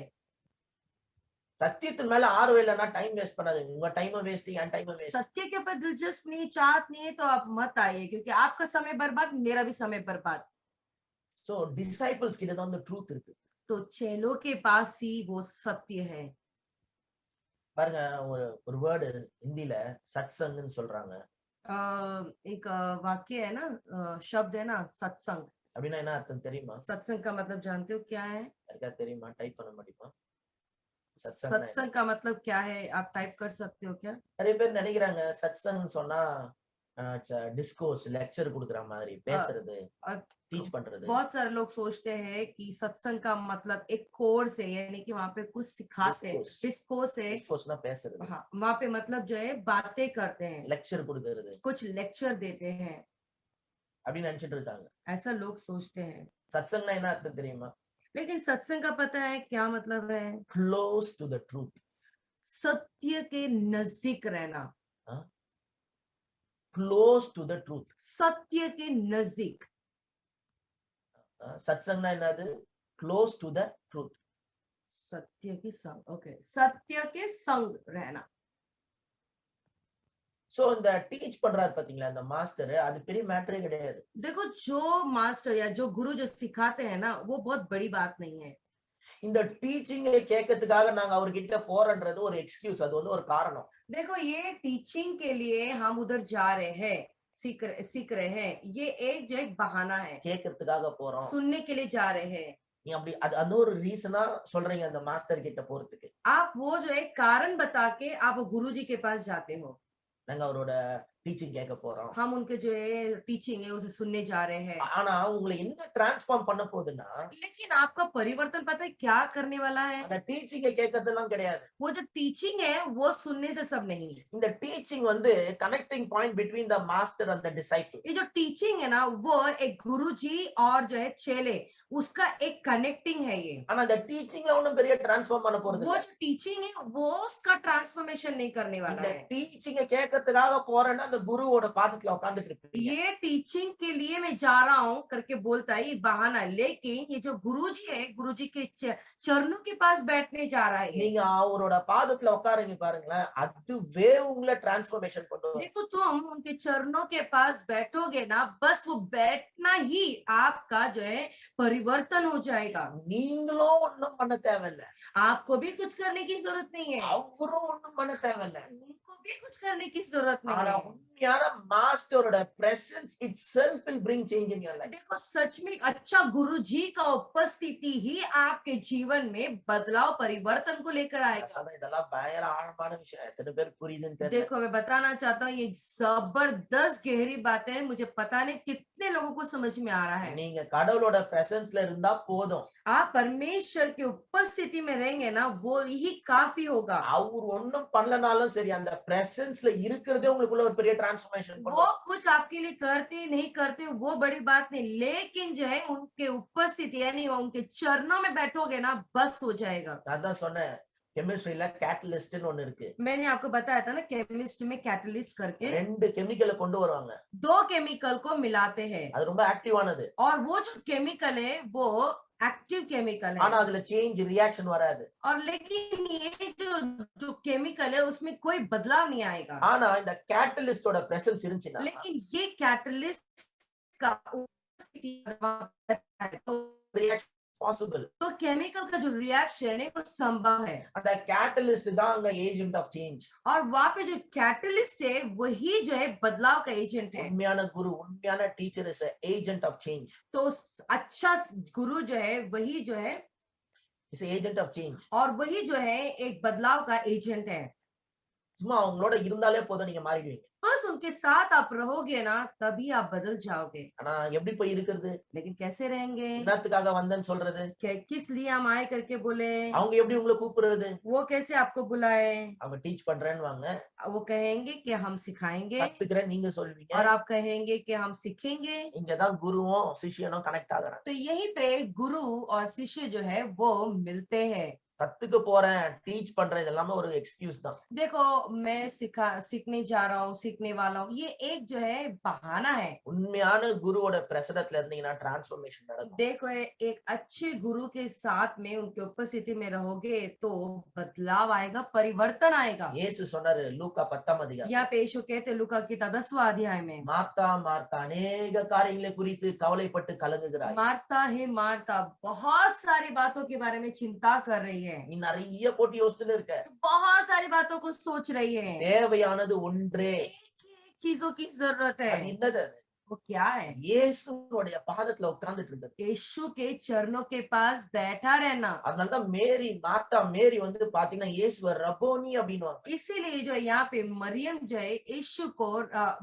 சத்தியத்தின் மேல ஆர்வம் இல்லைன்னா டைம் வேஸ்ட் பண்ணாதீங்க. உங்க டைம் வேஸ்ட், என் டைம் வேஸ்ட்.
सत्य के ऊपर दिलचस्प नहीं, चाहत नहीं है तो आप मत आइए, क्योंकि आपका समय बर्बाद, मेरा भी समय बर्बाद।
சோ டிசைபிள்ஸ் கிட்ட தான் அந்த ட்ரூத் இருக்கு.
तो चेलों के पास ही वो सत्य है।
பாருங்க, ஒரு வேர்டு ஹிந்தில சத்சங்க்னு சொல்றாங்க.
एक वाक्य है ना, शब्द है ना सत्संग।
அப்படின்னா என்ன அர்த்தம் தெரியுமா?
सत्संग का मतलब जानते हो क्या है?
யாருக்கா தெரியுமா? டைப் பண்ண முடியுமா?
सत्संग का मतलब क्या है, आप टाइप कर सकते हो क्या?
நிறைய பேர் நினைக்கிறாங்க சத்சங்க்னு சொன்னா டிஸ்கோர்ஸ் லெக்சர் கொடுக்குற மாதிரி பேசுறது, டீச் பண்றது।
बहुत सारे लोग सोचते हैं कि सत्संग का मतलब एक कोर्स है, यानी कि वहाँ पे कुछ सिखाते हैं। डिस्कोर्स है,
डिस्कोर्सனா பேசுறது।
हाँ, वहाँ पे मतलब जो है बातें करते हैं,
லெக்சர் கொடுக்கிறது,
कुछ लेक्चर देते हैं,
அப்படி நினைச்சிட்டு இருக்காங்க।
ऐसा लोग सोचते हैं।
சத்சங்க்னா என்ன அர்த்தம் தெரியுமா?
लेकिन सत्संग का पता है क्या मतलब है?
क्लोज टू द ट्रूथ,
सत्य के नजदीक रहना।
क्लोज टू द ट्रूथ,
सत्य के नजदीक।
सत्संगना என்னது? क्लोज टू द ट्रूथ,
सत्य के संग। ओके, सत्य के संग रहना।
சோ இந்த டீச் பண்றாரு பாத்தீங்களா அந்த மாஸ்டர், அது பெரிய மேட்டரே கிடையாது।
देखो जो मास्टर या जो गुरु जो सिखाते हैं ना, वो बहुत बड़ी बात नहीं है।
இந்த டீச்சிங்கை கேட்கிறதுக்காக நாங்க அவர்கிட்ட போறன்றது ஒரு எக்ஸ்கியூஸ், அது வந்து ஒரு காரணம்।
देखो ये टीचिंग के लिए हम उधर जा रहे हैं, सीख रहे हैं, ये एक जो एक बहाना है।
கேட்கிறதுக்காக போறோம்,
सुनने के लिए जा रहे हैं।
நீ அப்படி அது ஒரு ரீசனா சொல்றீங்க அந்த மாஸ்டர் கிட்ட போறதுக்கு।
आप वो जो एक कारण बता के आप गुरुजी के पास जाते हो।
நாங்க அவரோட டீச்சிங் கேட்க போறோம்,
हम उनके जो है टीचिंग है उसे सुनने जा रहे हैं।
ஆனா உங்களை என்ன டிரான்ஸ்ஃபார்ம் பண்ண போகுதுன்னா,
लेकिन आपका परिवर्तन पता है क्या करने वाला है?
அந்த டீச்சிங்கை கேட்கறதெல்லாம் கிடையாது।
वो जो टीचिंग है वो सुनने से सब नहीं।
இந்த டீச்சிங் வந்து connecting point between the master and the disciple.
ये जो टीचिंग है ना, वो एक गुरुजी और जो है चेले, उसका एक कनेक्टिंग है ये।
ஆனா அந்த டீச்சிங்ல ஒண்ணும் பெரிய டிரான்ஸ்ஃபார்ம் பண்ண போறது
वो
இல்ல।
जो टीचिंग है वो उसका ट्रांसफॉर्मेशन नहीं करने वाला
இந்த
है।
டீச்சிங்கை கேட்கறதுக்காக போறேன்னா அந்த குருவோட பாதத்துல உட்கார்ந்துட்டு இருப்பீங்க।
ये टीचिंग के लिए मैं जा रहा हूँ करके बोलता है, ये बहाना। लेकिन ये जो गुरुजी है, गुरुजी के चरणों के पास बैठने जा रहा है।
நீங்க அவரோட பாதத்துல உட்காருங்க பாருங்களேன், அதுவே உங்களை டிரான்ஸ்ஃபார்மேஷன் பண்ணும்।
देखो तुम उनके चरणों के पास बैठोगे ना, बस वो बैठना ही आपका जो है परिवर्तन हो जाएगा।
நீங்களும் ஒண்ணும் பண்ண தேவையில்ல,
आपको भी कुछ करने की जरूरत नहीं है,
அவரும் ஒண்ணும் பண்ண தேவையில்ல।
उनको भी कुछ करने की जरूरत नहीं
ஆனா
है।
உண்மையான மாஸ்டரோட presence itself will bring change in your life।
देखो सच में अच्छा गुरुजी का उपस्थिति ही आपके जीवन में बदलाव परिवर्तन को लेकर आएगा।
சொன்ன இதெல்லாம் பயங்கர ஆழமான விஷயம், எத்தனை பேர் புரியுதுன்னு தெரியல।
देखो मैं बताना चाहता हूँ, ये जबरदस्त गहरी बातें हैं, मुझे पता नहीं कितने लोगों को समझ में आ रहा है।
நீங்க கடவுளோட பிரசன்ஸ்ல இருந்தா போதும்,
आप परमेश्वर की उपस्थिति में रहेंगे ना, वो ही काफी होगा।
அவர் ஒண்ணும் பண்ணலனாலும் சரி அந்த பிரசன்ஸ்ல இருக்கிறதே உங்களுக்குள்ள ஒரு பெரிய டிரான்ஸ்ஃபார்மேஷன்
वो
பண்ணும்।
कुछ आपके लिए करते नहीं करते वो बड़ी बात नहीं, लेकिन जो है उनके उपस्थिति यानी उनके चरणों में बैठोगे ना, बस हो जाएगा।
நான் தான் சொன்னேன், கெமிஸ்ட்ரியில கேட்டலிஸ்ட்னு ஒன்னு இருக்கு।
मैंने आपको बताया था ना, केमिस्ट में कैटलिस्ट करके
ரெண்டு கெமிக்கலை கொண்டு வருவாங்க,
2 केमिकल को मिलाते हैं,
அது ரொம்ப ஆக்டிவானது।
और वो जो केमिकल है वो एक्टिव केमिकल
ஆனா
है।
அதுல சேஞ்ச் ரியாக்ஷன் வராது।
और लेकिन ये जो केमिकल है उसमें कोई बदलाव नहीं आएगा।
ஆனா இந்த கேட்டலிஸ்டோட பிரசன்ஸ் இருந்துச்சுன்னா
लेकिन ये कैटलिस्ट का उपस्थिति तो
ரியாக்ஷன் பாசிபிள்।
केमिकल का जो रिएक्शन है वो संभव है।
அந்த கேட்டலிஸ்ட் தான் அங்க ஏஜென்ட் ஆஃப் சேஞ்ச்।
और वहाँ पे जो कैटलिस्ट है वही जो है बदलाव का एजेंट है।
உண்மையான குரு, உண்மையான teacher is agent of change.
तो अच्छा गुरु जो है वही जो है
இஸ் ஏஜென்ட் ஆஃப் சேஞ்ச்।
और वही जो है एक बदलाव का एजेंट है।
சும்மா அவங்களோட இருந்தாலே போதும் நீங்க மாறிடுவீங்க.
बस उनके साथ आप रहोगे ना तभी आप बदल जाओगे।
ஆனா எப்படி போய் இருக்கிறது?
लेकिन कैसे रहेंगे?
என்னத்துக்காக வந்தேன்னு சொல்றது?
किस लिए हम आए करके बोले?
அவங்க எப்படி உங்களை கூப்பிடுறது?
वो कैसे आपको बुलाए?
அவங்க டீச் பண்றேன்னுவாங்க,
वो कहेंगे कि हम सिखाएंगे
கத்துக்கிறேன் நீங்க சொல்வீங்க.
और आप कहेंगे कि हम सीखेंगे।
இங்கதான் குருவும் சிஷ்யனும் கனெக்ட் ஆகுறாங்க.
तो यहीं पे गुरु और शिष्य जो है वो मिलते हैं।
கத்துக்க போறேன், டீச் பண்றேன், இது எல்லாமே ஒரு எக்ஸ்கியூஸ் தான்.
देखो मैं सीखने जा रहा हूँ, सीखने वाला हूँ, ये एक जो है बहाना है।
உண்மையான குருவோட பிரசனத்துல இருந்தீங்கன்னா டிரான்ஸ்ஃபர்மேஷன் நடக்கும்.
देखो एक अच्छे गुरु के साथ में उनके उपस्थिति में रहोगे तो बदलाव आएगा, परिवर्तन आएगा।
இயேசு சொன்னாரு லூக்கா 10ஆம் அதிகாரம்,
यहाँ पे यीशु कहते हैं लूका किताब 10वां अध्याय में,
மார்த்தா மார்த்தா அநேக காரியங்களை குறித்து கவலைப்பட்டு கலங்குகிறாய்.
मार्ता हे मार्ता बहुत सारी बातों के बारे में चिंता कर रही है,
நீ நிறைய போட்டு யோசிச்சுன்னு இருக்க.
बहुत सारी बातों को सोच रही है।
தேவையானது ஒன்றே.
एक चीजों की जरूरत है।
அது என்னது?
वो क्या है?
இயேசுவோட பாதத்துல உட்கார்ந்துட்டு இருந்தது.
यीशु के चरणों के पास बैठा रहना।
அதனாலதான் மேரி மார்த்தா மேரி வந்து பாத்தீங்கன்னா இயேசுவ ரபோனி அப்படின்னுவாங்க.
इसीलिए जो है यहाँ पे मरियम जो है यीशु को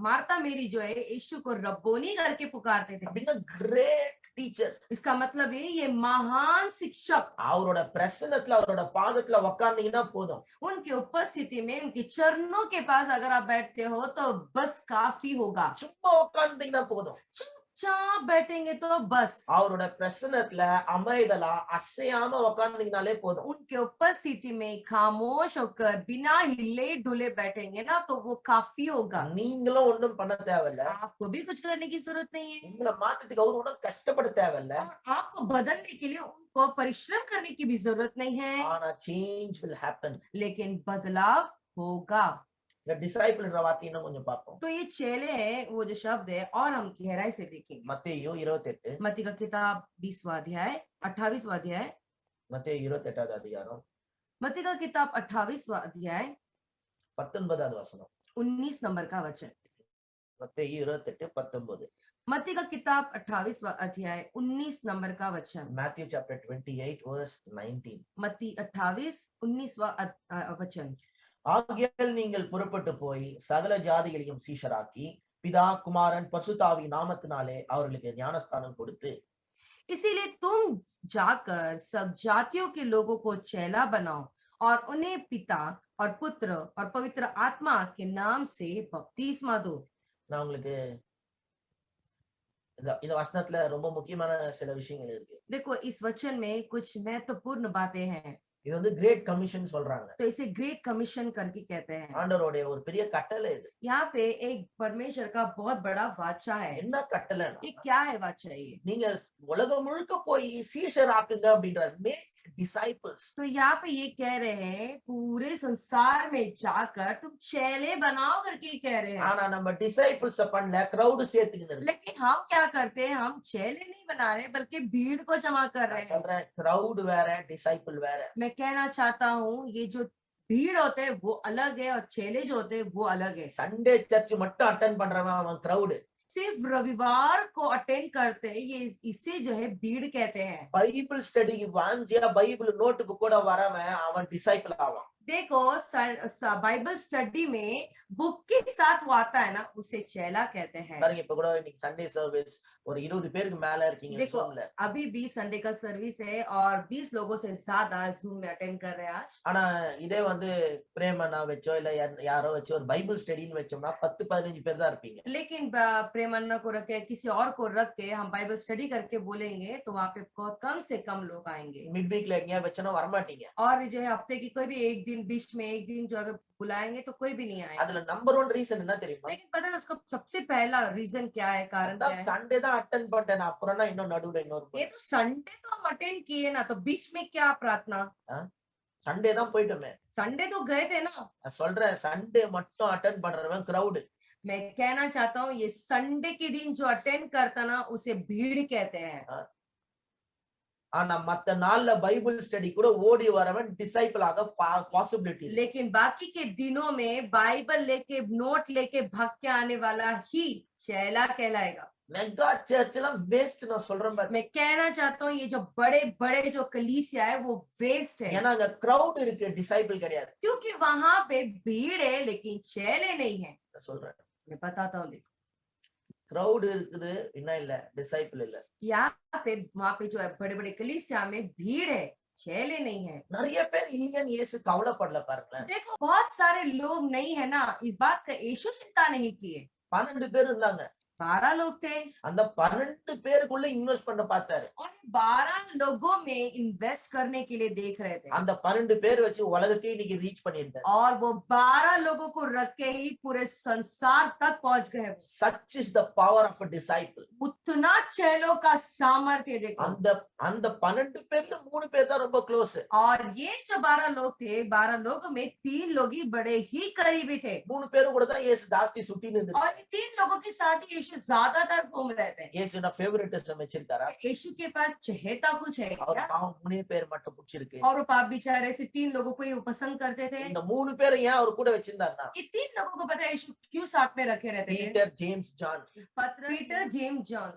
मार्ता मेरी जो है यीशु को रब्बोनी करके पुकारते थे।
அப்படின்னா கிரேட் டீச்சர்.
इसका मतलब ये महान शिक्षक।
அவரோட பிரசன்னத்துல அவரோட பாதத்துல உட்கார்ந்தீங்கன்னா போதும்.
उनके उपस्थिति में उनके चरणों के पास अगर आप बैठते हो तो बस काफी होगा।
சும்மா உட்கார்ந்தீங்கன்னா போதும்.
चुपचाप बैठेंगे तो बस।
அவரோட பிரசன்னத்துல அமைதலா அசையாம உட்கார்ந்தீங்கனாலே போதும்.
उनके उपस्थिति में खामोश होकर बिना हिले डुले बैठेंगे ना तो वो काफी होगा।
நீங்களும் ஒண்ணும் பண்ண தேவையில்ல.
आपको भी कुछ करने की जरूरत नहीं है
உங்களை மாத்தத்துக்கு அவரு ஒண்ணும் கஷ்டப்பட தேவையில்ல.
और आपको बदलने के लिए उनको परिश्रम करने की भी जरूरत नहीं है,
ஆனா சேஞ்ச் will happen.
लेकिन बदलाव होगा।
இந்த டிசைபிள்ன்ற வார்த்தை இன்னும் கொஞ்சம் பார்ப்போம்.
तो ये चेले हैं वो जो शब्द है और हम गहराई से देखेंगे।
மத்தேயு 28,
मत्ती का किताब 20वां अध्याय 28वां अध्याय,
மத்தேயு 28வது அதிகாரம்
मत्ती का किताब 28वां अध्याय
19வது வசனம்.
19 नंबर का वचन।
மத்தேயு 28:19.
मत्ती का किताब 28वां अध्याय 19 नंबर का वचन।
Matthew chapter 28 verse 19.
मत्ती 28 19वां वचन।
ஆகையால் நீங்கள் புறப்பட்டு போய் சகல ஜாதிகளையும் சீஷராக்கி பிதா குமாரன் பரிசுத்தாவி நாமத்தினாலே அவர்களுக்கு ஞானஸ்தானம் கொடுத்து,
इसीलिए तुम जाकर सब जातियों के लोगों को चेला बनाओ और उन्हें पिता और पुत्र और पवित्र आत्मा के नाम से बपतिस्मा दो।
நான் உங்களுக்கு இந்த வசனத்துல ரொம்ப முக்கியமான சில விஷயங்கள் இருக்கு.
देखो इस वचन में कुछ महत्वपूर्ण बातें हैं।
இது வந்து கிரேட் கமிஷன் சொல்றாங்க.
तो इसे ग्रेट कमीशन करके कहते हैं।
ஆண்டவருடைய ஒரு பெரிய கட்டளை இது.
यहाँ पे एक परमेश्वर का बहुत बड़ा वाचा है।
என்ன கட்டளை?
ये क्या है वाचा? ये
நீங்க உலகம் முழுக்க போய் சீஷராக்குங்க அப்படின்றார். Make disciples.
तो यहाँ पे ये कह रहे हैं पूरे संसार में जाकर तुम चेले बनाओ करके कह रहे हैं।
ஆனா நம்ம டிசைபிள்ஸ் பண்ணல, கிரவுட் சேர்த்துக்கிட்டு.
लेकिन हम क्या करते हैं, हम चेले नहीं बना रहे बल्कि भीड़ को जमा कर रहे हैं।
சொல்றேன் கிரவுட் வேற டிசைபிள் வேற.
मैं कहना चाहता हूँ ये जो भीड़ होते हैं वो अलग है और चेले जो होते हैं वो अलग है।
சண்டே சர்ச் மட்டும் அட்டெண்ட் பண்றவன் அவன் கிரவுட்.
सिर्फ रविवार को अटेंड करते हैं ये इसे जो है भीड़ कहते हैं।
பைபிள் ஸ்டடிக்கு வாஞ்சியா பைபிள் நோட்டுக்கு கூட வரவன் அவன் டிசைபிள் ஆவான்.
देखो बाइबल स्टडी में बुक के साथ वो आता है ना उसे चेला कहते हैं।
பாருங்க இப்ப கூட இன்னைக்கு சண்டே சர்வீஸ் ஒரு 20 பேருக்கு மேல இருக்கீங்க
देखो
Zoom ல.
अभी भी संडे का सर्विस है और 20 लोगों से ज्यादा जूम में अटेंड कर रहे हैं आज।
ஆனா இதே வந்து பிரேமனா வச்சோ இல்ல யாரோ வச்சோ ஒரு பைபிள் ஸ்டடின்னு வச்சோம்னா 10-15 பேர் தான் இருப்பீங்க.
लेकिन प्रेमन्ना को रख के किसी और को रख के हम बाइबल स्टडी करके बोलेंगे तो वहाँ पे बहुत कम से कम लोग आएंगे।
மிட் வீக்ல எங்கயா வச்சனா வர மாட்டீங்க.
और जो है हफ्ते की कोई भी एक दिन बीच में एक दिन जो अगर बुलाएंगे तो कोई भी नहीं आएगा।
அதுல நம்பர் 1 ரீசன் என்ன தெரியுமா?
लेकिन पता है उसका सबसे पहला रीजन क्या है, कारण क्या है?
சண்டே தான் அட்டெண்ட் பண்ணிட்டேன், அப்புறம்னா இன்னும் நடுவுல இன்னொரு
ये तो संडे तो हम अटेंड किए ना, तो बीच में क्या प्रार्थना?
சண்டே தான் போயிட்டோமே.
संडे तो गए थे ना।
நான் சொல்றேன் சண்டே மட்டும் அட்டெண்ட் பண்றவன் கிரவுட்.
मैं कहना चाहता हूँ ये संडे के दिन जो अटेंड करता ना उसे भीड़ कहते हैं।
ஆனா மத்த நாள்ல பைபிள் ஸ்டடி கூட ஓடி வரவன் டிசைபிள் ஆக பாசிபிலிட்டி.
लेकिन बाकी के दिनों में बाइबल लेके नोट लेके भाग के आने वाला ही चेला कहलाएगा।
மெகா சர்ச் எல்லாம் வேஸ்ட் நான் சொல்றேன் பாரு.
मैं कहना चाहता हूँ ये जो बड़े बड़े जो कलीसिया है वो वेस्ट है,
ஏன்னா அங்க கிரவுட் இருக்கு, டிசைபிள் கிடையாது.
क्योंकि वहां पे भीड़ है लेकिन चेले नहीं है।
நான் சொல்றேன்,
मैं बताता हूँ, देखो
கிரவுட் இருக்குது, என்ன இல்ல, டிசைபிள் இல்ல.
यहाँ पे वहां पे जो है बड़े बड़े कलीसिया में भीड़ है, चेले नहीं है।
நிறைய பேர் இல்லைன்னு இயேசு கவலைப்படல பாருங்களேன்.
देखो बहुत सारे लोग नहीं है ना, इस बात का यीशु चिंता नहीं किए।
12 பேர் இருந்தாங்க.
12 लोग थे
அந்த 12 பேருக்குள்ள இன்வெஸ்ட் பண்ண பார்த்தாரு.
और 12 लोगों में इन्वेस्ट करने के लिए देख रहे थे,
அந்த 12 பேர் வச்சு உலகத்தையே இன்னைக்கு ரீச் பண்ணிருக்காரு.
और वो 12 लोगों को रख के ही पूरे संसार तक पहुंच गए।
Such is the power of a disciple.
उतना चेलों का सामर्थ्य देखो।
அந்த 12 பேர்ல 3 பேர் தான் ரொம்ப க்ளோஸ்.
और ये जो 12 लोग थे, 12 लोगों में 3 लोग ही बड़े ही करीबी थे,
3 பேரும் கூட தான் இயேசு ஜாஸ்தி சுத்தின்னு இருந்தாரு.
और इन 3 लोगों के साथ ही यीशु ज्यादातर घूम रहे थे।
இயேசு என்ன ஃபேவரட்டிசம் வச்சிருக்காரா?
यीशु के पास चहेता कुछ है
அவர்
क्या?
பாவம் 3 பேர் மட்டும் பிடிச்சிருக்கு.
और वो पाप बेचारे से 3 लोगों को ही वो पसंद करते थे।
இந்த 3 பேரை ஏன் அவர் கூட வச்சிருந்தாருன்னா,
ये 3 लोगों को पता है यीशु क्यों साथ में रखे रहते थे?
Peter, James, John.
Peter, James, John,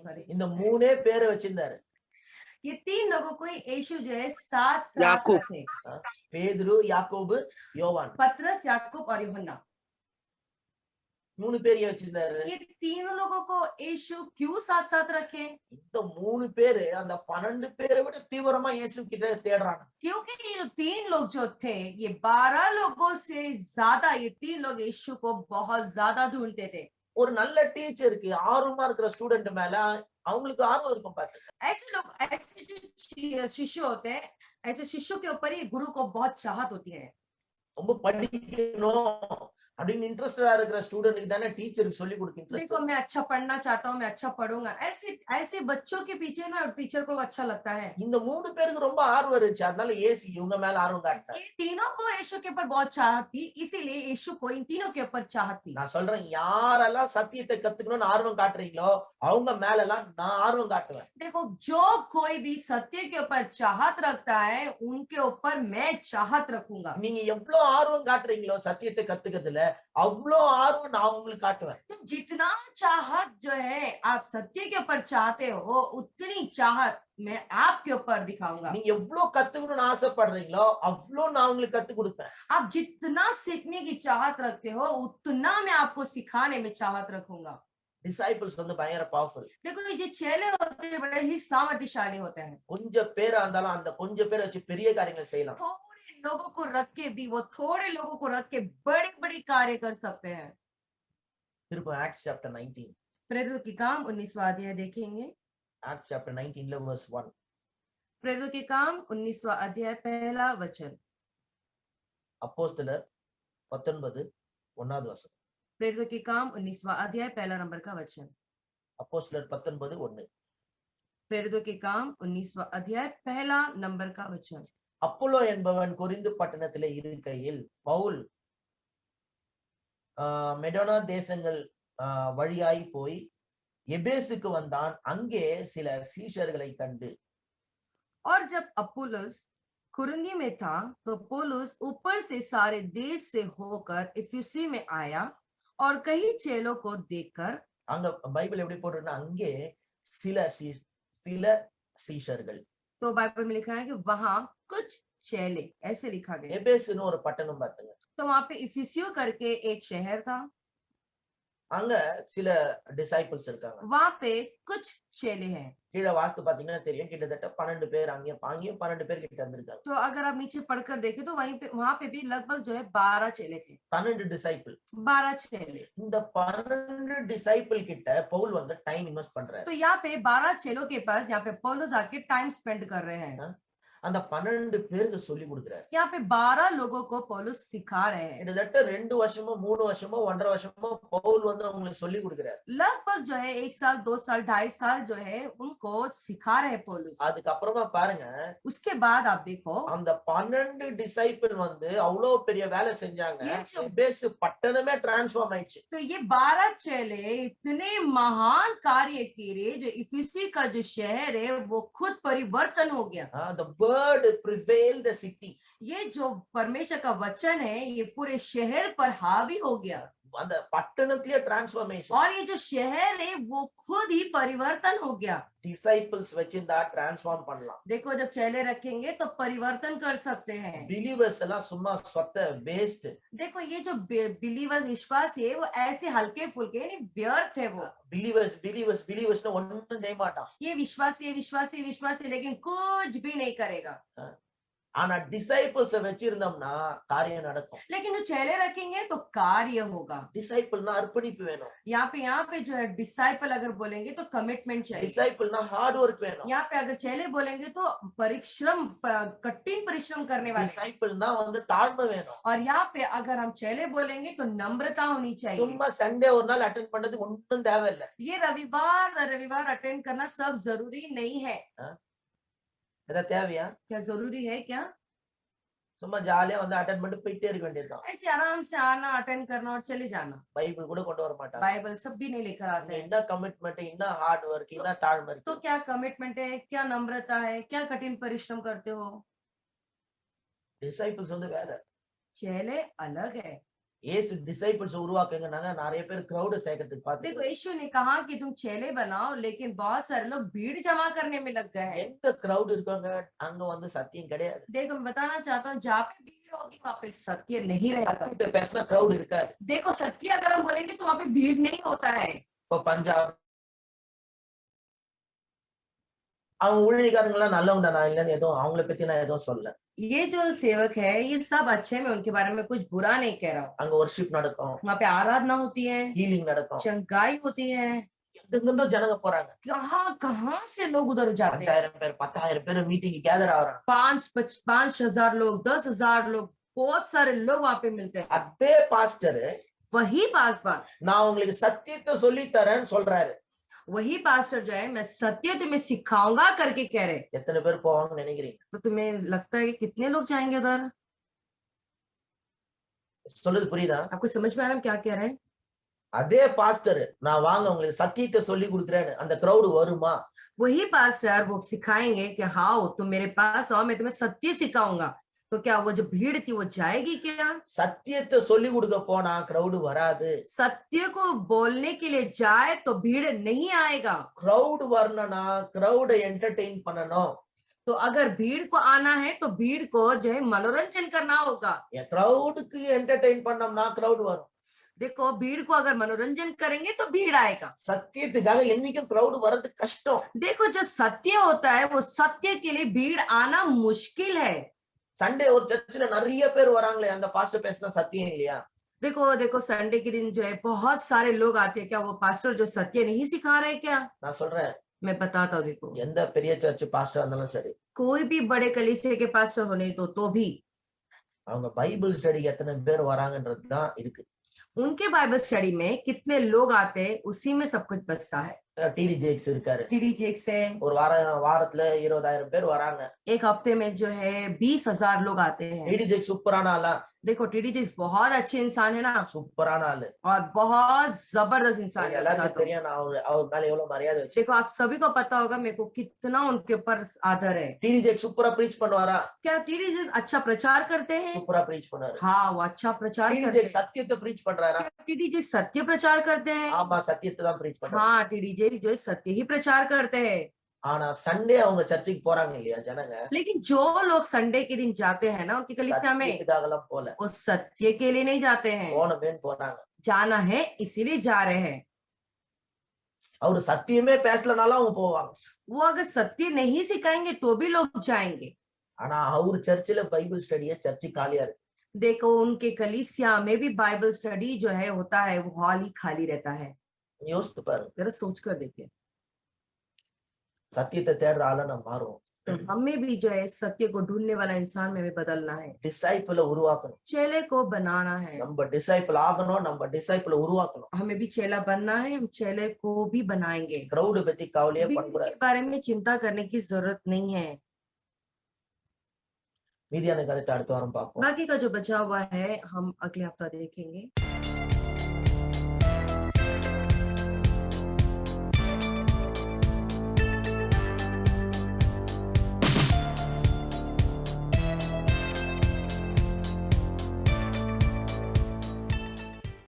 Sorry.
இந்த 3 பேரை வச்சிருந்தாரு.
ये 3 लोगों को ही यीशु जो है साथ साथ
याकूब।
रखे।
பேதுரு, யாக்கோபு, யோவான்.
पतरस, याकूब और यूहन्ना,
3 பேரையும் வச்சிருந்தாரு.
ये 3 लोगों को यीशु क्यों साथ साथ रखे?
இந்த 3 பேரு அந்த 12 பேரை விட தீவிரமா இயேசு கிட்ட தேடுறாங்க.
क्योंकि ये 3 लोग जो थे, ये 12 लोगों से ज्यादा ये 3 लोग यीशु को बहुत ज्यादा ढूंढते थे।
ஒரு நல்ல டீச்சருக்கு ஆர்வமா இருக்கிற ஸ்டூடெண்ட் மேல அவங்களுக்கு ஆர்வம் இருக்கும் பாத்து.
ऐसे लोग, ऐसे जो शिष्य होते हैं, ऐसे शिष्यों के ऊपर ही गुरु को बहुत चाहत होती है।
ரொம்ப படிக்கணும் அப்படின்னு இன்ட்ரெஸ்டடா இருக்கிற ஸ்டூடெண்ட்க்கு தானே டீச்சருக்கு சொல்லி கொடுக்க இன்ட்ரெஸ்ட்.
देखो मैं अच्छा पढ़ना चाहता हूँ, मैं अच्छा पढ़ूंगा, ऐसे ऐसे बच्चों के पीछे ना टीचर को अच्छा लगता है।
இந்த 3 பேருக்கு ரொம்ப ஆர்வம் இருந்துச்சு, அதனால இயேசு இவங்க மேல ஆர்வம் காட்டினார்.
ये तीनों को यीशु के ऊपर बहुत चाहत थी, इसीलिए यीशु को इन तीनों के ऊपर चाहत थी।
நான் சொல்றேன், யாரெல்லாம் சத்தியத்தை கத்துக்கணும்னு ஆர்வம் காட்டுறீங்களோ அவங்க மேல எல்லாம் நான் ஆர்வம் காட்டுவேன்.
देखो जो कोई भी सत्य के ऊपर चाहत रखता है, उनके ऊपर मैं चाहत रखूंगा।
நீங்க எவ்வளவு ஆர்வம் காட்டுறீங்களோ சத்தியத்தை கத்துக்கிறதுல, அவ்வளவு ஆர்வம் நான் உங்களுக்கு காட்டுவேன்.
तुम जितना चाहत जो है आप सत्य के ऊपर चाहते हो, उतनी चाहत मैं आपके ऊपर दिखाऊंगा।
நீங்க எவ்வளவு கத்துக்கணும்னு ஆசைப்படுறீங்களோ அவ்வளவு நான் உங்களுக்கு கத்து கொடுப்பேன்.
आप जितना सीखने की चाहत रखते हो, उतना मैं आपको सिखाने में चाहत रखूंगा।
டிசைபிள்ஸ் வந்து பயங்கர பவர்ஃபுல்.
देखो ये जो चेले होते हैं बड़े ही सामर्थ्यशाली होते हैं।
கொஞ்சம் பேரா இருந்தாலும் அந்த கொஞ்சம் பேரை வச்சு பெரிய காரியங்களை செய்யலாம்.
थोड़े लोगों को रख के भी वो थोड़े लोगों को रख के बड़े बड़े कार्य कर सकते हैं।
திரும்ப ஆக்ட்ஸ் சாப்டர் 19.
प्रेरितों के काम 19वां अध्याय देखेंगे।
Acts chapter 19 verse 1.
प्रेरितों के काम 19वां अध्याय पहला वचन।
அப்போஸ்தலர் 19 1வது வசனம்.
प्रेरितों के काम 19वां अध्याय पहला नंबर का वचन।
அப்போஸ்தலர் 19 1.
प्रेरितों के काम 19वां अध्याय पहला नंबर का वचन।
அப்போலோ என்பவன் கொரிந்து பட்டணத்திலே இருக்கையில் பவுல் மெடோனா தேசங்கள் வழியாய் போய் எபேசுக்கு வந்தான். அங்கே சில சீஷர்களை கண்டு.
और जब अपुल्लोस कुरिन्थ में था, तो पौलुस ऊपर से सारे देश से होकर इफिसी में आया और कई चेलों को देखकर।
அங்க பைபிள் எப்படி போட்டிருக்குன்னா, அங்கே சில சீஷர்கள்.
तो बाइबल में लिखा है कि वहां कुछ चेले, ऐसे लिखा गया।
எபேசுன்னு ஒரு பட்டணம் பாத்துங்க.
तो वहां पे इफिसियो करके एक शहर था,
அங்க சில டிசைபிள்ஸ் இருக்காங்க.
वहां पे कुछ चेले हैं।
கீழே வாஸ்து பாத்தீங்கன்னா தெரியும், கிட்டத்தட்ட 12 பேர் அங்கேயும் 12 பேர் கிட்ட வந்திருக்காங்க.
तो अगर आप नीचे पढ़कर देखें तो वहीं पे वहां पे भी लगभग जो है 12 चेले थे।
12 டிசைபிள்.
12 चेले।
இந்த 12 டிசைபிள் கிட்ட பவுல் வந்து டைம் இன்வெஸ்ட் பண்றாரு.
तो यहाँ पे 12 चेलों के पास यहाँ पे पौलुस आके टाइम स्पेंड कर रहे हैं।
அந்த 12 பேருக்கு சொல்லி கொடுக்குறாரு.
यहाँ पे 12 लोगों को पौलुस सिखा रहे हैं।
கிட்டத்தட்ட 2 வருஷமோ 3 வருஷமோ 1.5 வருஷமோ பவுல் வந்து அவங்களுக்கு சொல்லி கொடுக்குறாரு.
लगभग जो है 1 साल 2 साल 2.5 साल जो है उनको सिखा रहे हैं पौलुस।
அதுக்கப்புறமா பாருங்க,
उसके बाद आप देखो
அந்த 12 டிசைபிள் வந்து அவ்வளவு பெரிய வேலை செஞ்சாங்க. எபேசு பட்டணமே டிரான்ஸ்ஃபார்ம் ஆயிடுச்சு.
तो ये 12 चेले इतने महान कार्य किए जो इफिसी का जो शहर है वो खुद परिवर्तन हो गया।
the word prevailed the city.
ये जो परमेश्वर का वचन है ये पूरे शहर पर हावी हो गया।
அந்த பட்டணத்திலேயே டிரான்ஸ்ஃபர்மேஷன்.
और ये जो शहर है वो खुद ही परिवर्तन हो गया.
டிசைபிள்ஸ் வச்சிருந்தா டிரான்ஸ்ஃபார்ம் பண்ணலாம்.
देखो जब चेले रखेंगे तो परिवर्तन कर सकते हैं.
பிலீவர்ஸ் எல்லாம் சும்மா சொத்த வேஸ்ட்.
देखो ये जो बिलीवर्स विश्वास है वो ऐसे हल्के फुल्के नहीं व्यर्थ है. वो
பிலீவர்ஸ் ஒண்ணும் செய்ய மாட்டான்.
ये विश्वासी लेकिन कुछ भी नहीं करेगा.
ஆனா டிசைபிள்ஸ் வச்சிருந்தோம்னா காரியம் நடக்கும்.
लेकिन जो चेले रखेंगे तो कार्य होगा.
டிசைபிள்னா அர்ப்பணிப்பு வேணும்.
यहाँ पे जो है डिसाइपल अगर बोलेंगे तो कमिटमेंट चाहिए.
டிசைபிள்னா ஹார்ட் ஒர்க் வேணும்.
यहाँ पे अगर चेले बोलेंगे तो कठिन परिश्रम करने वाले.
டிசைபிள்னா தாழ்மை வேணும்.
और यहाँ पे अगर हम चेले बोलेंगे तो नम्रता होनी चाहिए.
சும்மா சண்டே ஒரு நாள் அட்டெண்ட் பண்றது ஒண்ணும் தேவையில்லை.
ये रविवार अटेंड करना सब जरूरी नहीं है.
எதா தேவையா?
क्या जरूरी है क्या?
சும்மா ஜாலியா அட்டெண்ட் பண்ணிட்டு போயிட்டே இருக்க வேண்டியதுதான்.
ऐसे आराम से आना अटेंड करना और चले जाना.
பைபிள் கூட கொண்டு வர மாட்டாங்க.
बाइबल सब भी नहीं लेकर आते हैं.
என்ன கமிட்மெண்ட், என்ன ஹார்ட் ஒர்க், என்ன தாழ்மை இருக்கு.
तो क्या कमिटमेंट है, क्या नम्रता है, क्या कठिन परिश्रम करते हो?
டிசைபிள்ஸ் வேற.
चेले अलग है.
ஏசு டிசைபிள்ஸ் உருவாக்குங்கனாங்க நிறைய பேர் கிரவுட் சேர்க்கிறதுக்கு
देखो
பாத்து.
यीशु ने कहा कि तुम चेले बनाओ, लेकिन बहुत सारे लोग भीड़ जमा करने में लग गए हैं.
எந்த கிரவுட் இருக்காங்க அங்க சத்தியம் கிடையாது.
देखो मैं बताना चाहता हूँ जहाँ पे भीड़ होगी वहाँ पे सत्य नहीं रहेगा.
சத்தியத்தை பேசினா கிரவுட் இருக்காது.
देखो सत्य अगर हम बोलेंगे तो वहाँ पे भीड़ नहीं होता है.
இப்போ பஞ்சாப் அவங்க ஊழியக்காரங்களாம் நல்லவங்க தானா இல்லன்னு எதுவும் அவங்கள பத்தி நான் எதுவும் சொல்லல.
ये जो सेवक है ये सब अच्छे, मैं उनके बारे में कुछ बुरा नहीं कह रहा हूँ.
அங்க வொர்ஷிப் நடக்கும்,
वहाँ पे आराधना होती है,
ஹீலிங் நடக்கும்,
चंगाई होती है.
எங்கிருந்தோ ஜனங்க போறாங்க.
कहाँ से लोग उधर जाते हैं.
5000 பேர் 10000 பேர் மீட்டிங் கேதர் ஆகுறாங்க.
5,000 लोग, 10,000 लोग, बहुत सारे लोग वहाँ पे मिलते हैं.
அதே பாஸ்டர்
वही पासवान
நான் உங்களுக்கு சத்தியத்தை சொல்லி தரேன்னு சொல்றாரு.
वही पास्टर जो है मैं सत्य तुम्हें सिखाऊंगा करके कह रहे.
எத்தனை பேர் போவாங்கன்னு நினைக்கிறீங்க?
तो तुम्हें लगता है कि कितने लोग जाएंगे उधर?
சொல்றது புரியுதா?
आपको समझ में आ रहा है हम क्या कह रहे हैं?
அதே பாஸ்டர் நான் வாங்க உங்களுக்கு சத்தியத்தை சொல்லி கொடுக்குறேன்னு அந்த கிரவுட் வருமா?
वही पास्टर वो सिखाएंगे कि हाँ तुम मेरे पास आओ, मैं तुम्हें सत्य सिखाऊंगा. तो क्या वो जो भीड़ थी वो जाएगी क्या?
சத்தியத்தை சொல்லி கொடுக்க போனா கிரவுட் வராது.
सत्य को बोलने के लिए जाए तो भीड़ नहीं आएगा.
கிரவுட் வரணும்னா கிரவுடை என்டர்டெயின் பண்ணணும்.
तो अगर भीड़ को आना है तो भीड़ को जो है मनोरंजन करना होगा.
கிரவுடுக்கு என்டர்டெயின் பண்ணோம்னா கிரவுட் வரும்.
देखो भीड़ को अगर मनोरंजन करेंगे तो भीड़ आएगा.
சத்தியத்துக்காக என்னைக்கும் கிரவுட் வர்றது கஷ்டம்.
देखो जो सत्य होता है वो सत्य के लिए भीड़ आना मुश्किल है.
சண்டே ஒரு சர்ச்சில் நிறைய பேர் வராங்களே, அந்த பாஸ்டர் பேசினா சத்தியம் இல்லையா?
देखो संडे के दिन जो है बहुत सारे लोग आते हैं, क्या वो पास्टर जो सत्य नहीं सिखा रहे क्या?
நான் சொல்றேன்,
मैं बताता हूँ. देखो
எந்த பெரிய சர்ச் பாஸ்டர் இருந்தாலும் சரி,
कोई भी बड़े कलीसिया के पास्टर होने तो भी
அவங்க பைபிள் ஸ்டடிக்கு எத்தனை பேர் வராங்கன்றது தான் இருக்கு.
उनके बाइबल स्टडी में कितने लोग आते हैं उसी में सब कुछ बचता है.
டிடி ஜேக்ஸ் இருக்காரு.
टीडी जेक्स है.
ஒரு வாரத்துல 20,000 பேர் வராங்க.
एक हफ्ते में जो है 20,000 लोग आते हैं.
டிடி ஜேக்ஸ் சூப்பரான ஆளா?
देखो टीडी जेक्स बहुत अच्छे इंसान है ना,
சூப்பரான ஆளு
और बहुत जबरदस्त इंसान है.
எல்லாருக்கும் தெரியும் நான் அவர் மேல எவ்வளவு மரியாதை வச்சு.
देखो आप सभी को पता होगा मेरे को कितना उनके ऊपर आदर है.
டிடி ஜேக்ஸ் சூப்பரா ப்ரீச் பண்ணுவாரா?
क्या टीडी जेक्स अच्छा प्रचार करते हैं?
சூப்பரா ப்ரீச் பண்ணாரு.
हाँ वो अच्छा प्रचार
டிடி
करते
ஜேக்ஸ் சத்தியத்தை ப்ரீச் பண்றாரா?
हैं. टीडी जेक्स सत्य प्रचार करते हैं.
ஆமா சத்தியத்தை தான் ப்ரீச் பண்றாரு.
हाँ टीडी जेक्स जो है सत्य ही प्रचार करते हैं.
ஆனா சண்டே அவங்க சர்ச்சுக்கு போறாங்க இல்லையா ஜனங்க,
लेकिन जो लोग संडे के दिन जाते हैं ना उनकी कलीसिया में,
சத்தியத்துக்காகலாம் போல,
वो सत्य के लिए नहीं जाते हैं.
போனமேன்னு போறாங்க.
जाना है इसीलिए जा रहे हैं.
அவரு சத்தியமே பேசலனாலும் அவங்க போவாங்க.
वो अगर सत्य नहीं सिखाएंगे तो भी लोग जाएंगे.
ஆனா அவரு சர்ச்சில் பைபிள் ஸ்டடியே சர்ச்சு காலியா இருக்கு.
देखो उनके कलीसिया में भी बाइबल स्टडी जो है होता है वो हॉल ही खाली रहता है.
யோசித்து பாருங்க.
जरा सोच कर देखिए.
சத்தியத்தை தேடுற ஆள நம்ம மாறுவோம்.
तो हमें भी जो है सत्य को ढूंढने वाला इंसान में हमें बदलना है.
டிசைபிள உருவாக்கணும்.
चेले को बनाना है.
நம்ம டிசைபிள் ஆகணும், நம்ம டிசைபிள உருவாக்கணும்.
हमें भी चेला बनना है, हम चेले को भी बनाएंगे.
கிரவுட் பத்தி கவலையே
भीड़
பண்ணக்கூடாது.
के बारे में चिंता करने की जरूरत नहीं है.
மீதியான கருத்தை அடுத்த வாரம் பார்ப்போம்.
बाकी का जो बचा हुआ है हम अगले हफ्ता देखेंगे.